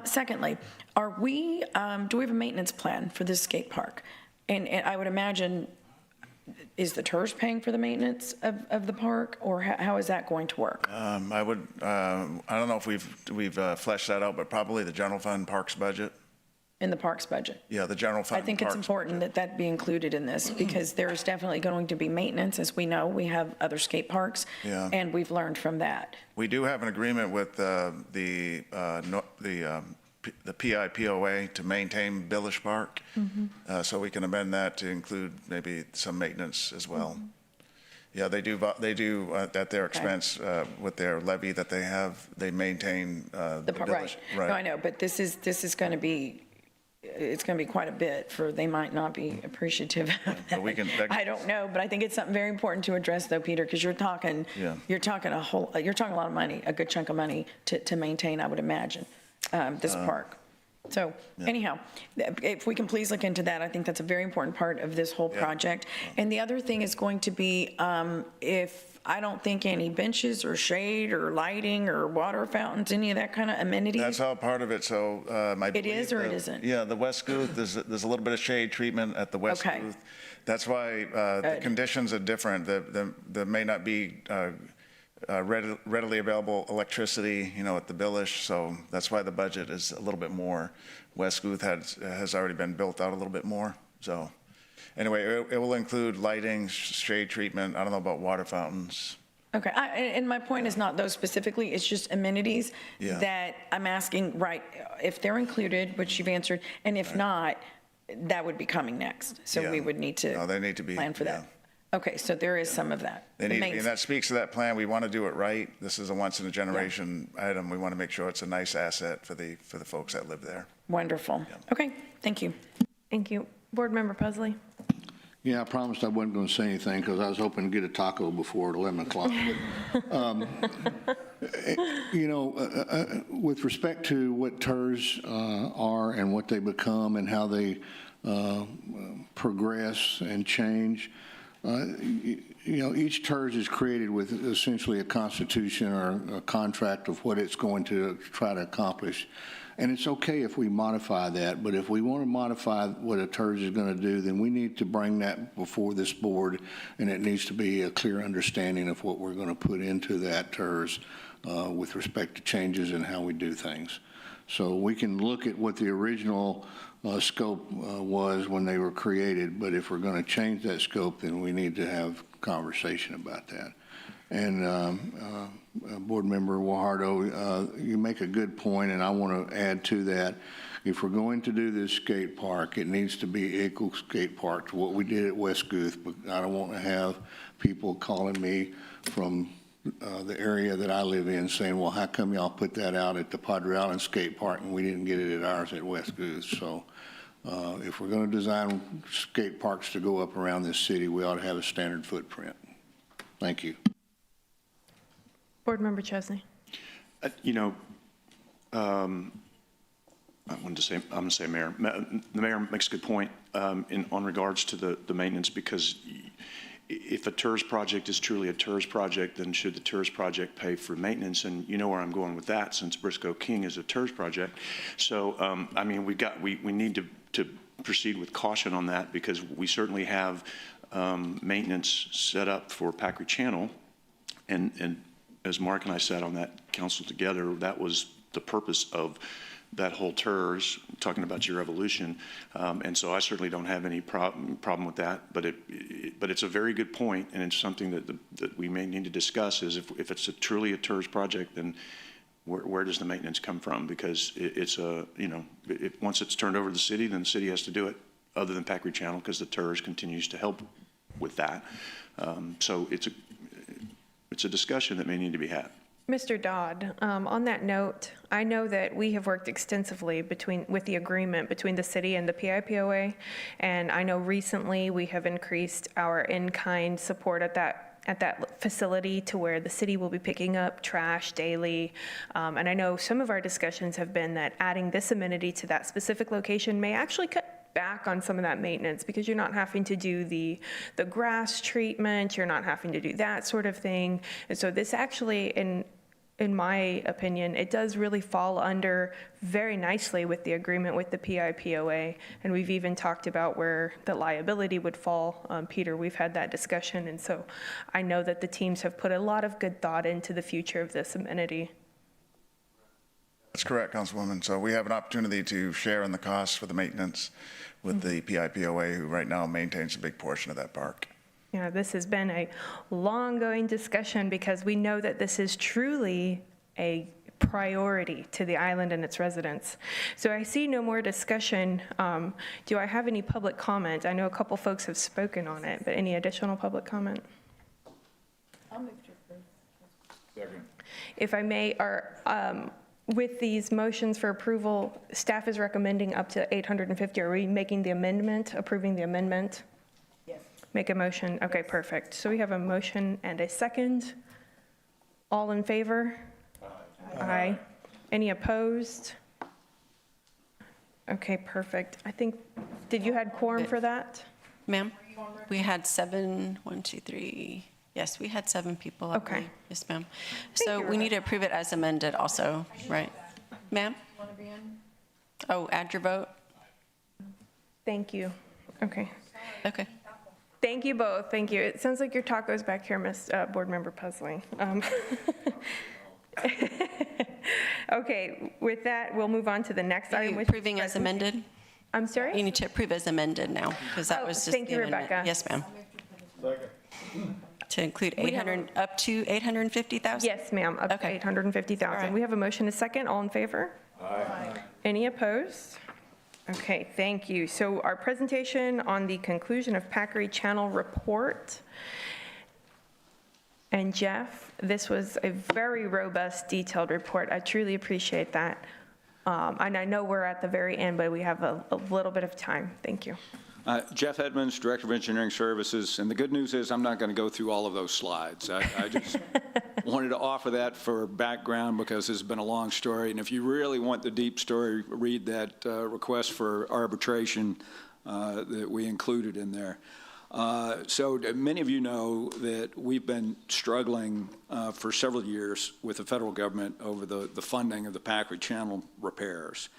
Secondly, do we have a maintenance plan for this skate park? And I would imagine, is the TIRZ paying for the maintenance of the park, or how is that going to work? I don't know if we've fleshed that out, but probably the general fund parks budget. In the parks budget? Yeah, the general fund. I think it's important that that be included in this, because there is definitely going to be maintenance. As we know, we have other skate parks, Yeah. and we've learned from that. We do have an agreement with the PIPOA to maintain Billish Park, so we can amend that to include maybe some maintenance as well. Yeah, they do at their expense, with their levy that they have, they maintain the Billish. Right. No, I know, but this is going to be, it's going to be quite a bit for, they might not be appreciative of that. I don't know, but I think it's something very important to address though, Peter, because you're talking a lot of money, a good chunk of money to maintain, I would imagine, this park. So anyhow, if we can please look into that, I think that's a very important part of this whole project. And the other thing is going to be, if I don't think any benches or shade or lighting or water fountains, any of that kind of amenities. That's all part of it, so It is or it isn't? Yeah, the West Guth, there's a little bit of shade treatment at the West Guth. That's why the conditions are different. There may not be readily available electricity, at the Billish, so that's why the budget is a little bit more. West Guth has already been built out a little bit more, so. Anyway, it will include lighting, shade treatment, I don't know about water fountains. Okay, and my point is not those specifically, it's just amenities that I'm asking, right, if they're included, which you've answered, and if not, that would be coming next. So we would need to plan for that. Okay, so there is some of that. They need to be, and that speaks to that plan. We want to do it right. This is a once-in-a-generation item. We want to make sure it's a nice asset for the folks that live there. Wonderful. Okay, thank you. Thank you. Board Member Pusley? Yeah, I promised I wasn't going to say anything because I was hoping to get a taco before 11 o'clock. With respect to what TIRZ are and what they become and how they progress and change, each TIRZ is created with essentially a constitution or a contract of what it's going to try to accomplish. And it's okay if we modify that, but if we want to modify what a TIRZ is going to do, then we need to bring that before this board, and it needs to be a clear understanding of what we're going to put into that TIRZ with respect to changes in how we do things. So we can look at what the original scope was when they were created, but if we're going to change that scope, then we need to have conversation about that. And Board Member Guajardo, you make a good point, and I want to add to that. If we're going to do this skate park, it needs to be equal skate park to what we did at West Guth. But I don't want to have people calling me from the area that I live in saying, well, how come y'all put that out at the Padre Island Skate Park and we didn't get it at ours at West Guth? So if we're going to design skate parks to go up around this city, we ought to have a standard footprint. Thank you. Board Member Chesney. I'm going to say, Mayor. The mayor makes a good point on regards to the maintenance, because if a TIRZ project is truly a TIRZ project, then should the TIRZ project pay for maintenance? And you know where I'm going with that, since Briscoe King is a TIRZ project. So, we need to proceed with caution on that, because we certainly have maintenance set up for Packard Channel, and as Mark and I sat on that council together, that was the purpose of that whole TIRZ, talking about your evolution. And so I certainly don't have any problem with that, but it's a very good point, and it's something that we may need to discuss, is if it's truly a TIRZ project, then where does the maintenance come from? Because once it's turned over to the city, then the city has to do it, other than Packard Channel, because the TIRZ continues to help with that. So it's a discussion that may need to be had. Mr. Dodd, on that note, I know that we have worked extensively with the agreement between the city and the PIPOA, and I know recently we have increased our in-kind support at that facility to where the city will be picking up trash daily. And I know some of our discussions have been that adding this amenity to that specific location may actually cut back on some of that maintenance because you're not having to do the grass treatment, you're not having to do that sort of thing. And so this actually, in my opinion, it does really fall under very nicely with the agreement with the PIPOA. And we've even talked about where the liability would fall. Peter, we've had that discussion. And so I know that the teams have put a lot of good thought into the future of this amenity. That's correct, Councilwoman. So we have an opportunity to share in the costs for the maintenance with the PIPOA, who right now maintains a big portion of that park. Yeah, this has been a long-going discussion because we know that this is truly a priority to the island and its residents. So I see no more discussion. Do I have any public comment? I know a couple folks have spoken on it, but any additional public comment? I'll move to approve. Second. If I may, with these motions for approval, staff is recommending up to 850. Are we making the amendment, approving the amendment? Yes. Make a motion. Okay, perfect. So we have a motion and a second. All in favor? Aye. Any opposed? Okay, perfect. I think, did you had quorum for that? Ma'am, we had 7, 1, 2, 3. Yes, we had 7 people. I Okay. believe. Yes, ma'am. So we need to approve it as amended also, right? Ma'am? Oh, add your vote? Thank you. Okay. Okay. Thank you both. Thank you. It sounds like your taco's back here, Board Member Pusley. Okay, with that, we'll move on to the next Are item. you which is approving as amended? I'm sorry? You need to approve as amended now, because that Oh, was just thank the you, amendment. Rebecca. Yes, ma'am. Second. To include We have 800, up to 850,000? Yes, ma'am, up to Okay. 850,000. All right. We have a motion, a second. All in favor? Aye. Any opposed? Okay, thank you. So our presentation on the conclusion of Packery Channel report. And Jeff, this was a very robust, detailed report. I truly appreciate that. And I know we're at the very end, but we have a little bit of time. Thank you. Jeff Edmonds, Director of Engineering Services, and the good news is I'm not going to go through all of those slides. I just wanted to offer that for background because it's been a long story, and if you really want the deep story, read that request for arbitration that we included in there. So many of you know that we've been struggling for several years with the federal government over the funding of the Packery Channel repairs.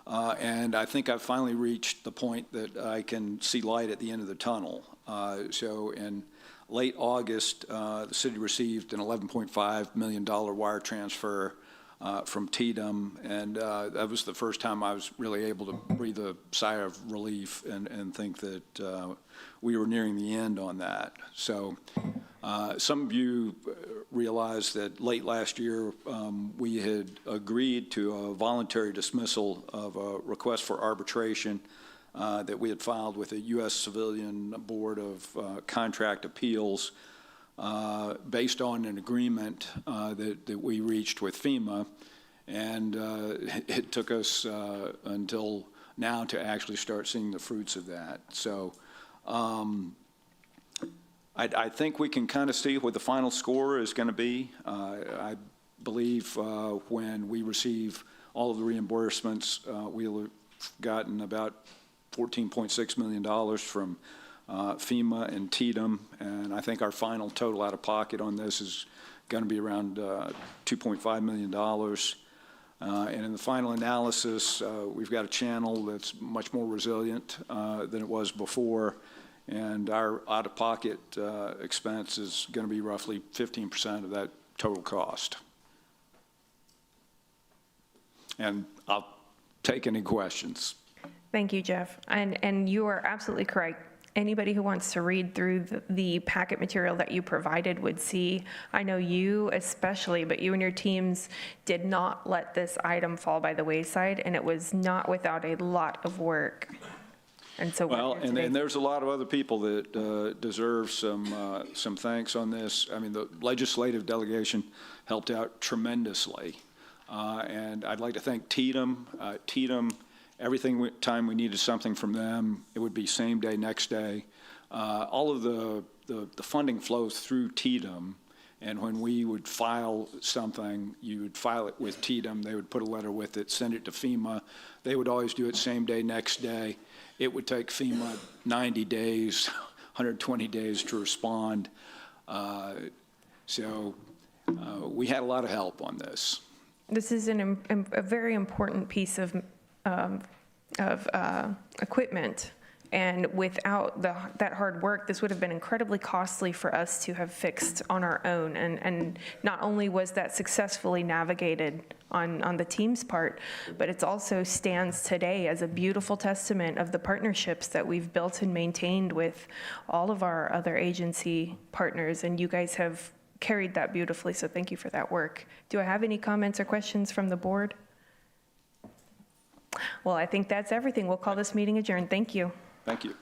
And I think I've finally reached the point that I can see light at the end of the tunnel. So in late August, the city received an $11.5 million wire transfer from TDM, and that was the first time I was really able to breathe a sigh of relief and think that we were nearing the end on that. So some of you realize that late last year we had agreed to a voluntary dismissal of a request for arbitration that we had filed with the U.S. Civilian Board of Contract Appeals based on an agreement that we reached with FEMA. And it took us until now to actually start seeing the fruits of that. So I think we can kind of see what the final score is going to be. I believe when we receive all of the reimbursements, we'll have gotten about $14.6 million from FEMA and TDM, and I think our final total out of pocket on this is going to be around $2.5 million. And in the final analysis, we've got a channel that's much more resilient than it was before, and our out-of-pocket expense is going to be roughly 15% of that total cost. And I'll take any questions. Thank you, Jeff. And you are absolutely correct. Anybody who wants to read through the packet material that you provided would see, I know you especially, but you and your teams did not let this item fall by the wayside, and it was not without a lot of work. And so we're Well, here and today. there's a lot of other people that deserve some thanks on this. I mean, the legislative delegation helped out tremendously. And I'd like to thank TITM. TITM, time we needed something from them, it would be same day, next day. All of the funding flows through TITM. And when we would file something, you would file it with TITM. They would put a letter with it, send it to FEMA. They would always do it same day, next day. It would take FEMA 90 days, 120 days to respond. So we had a lot of help on this. This is a very important piece of equipment. And without that hard work, this would have been incredibly costly for us to have fixed on our own. And not only was that successfully navigated on the team's part, but it also stands today as a beautiful testament of the partnerships that we've built and maintained with all of our other agency partners. And you guys have carried that beautifully, so thank you for that work. Do I have any comments or questions from the board? Well, I think that's everything. We'll call this meeting adjourned. Thank you. Thank you.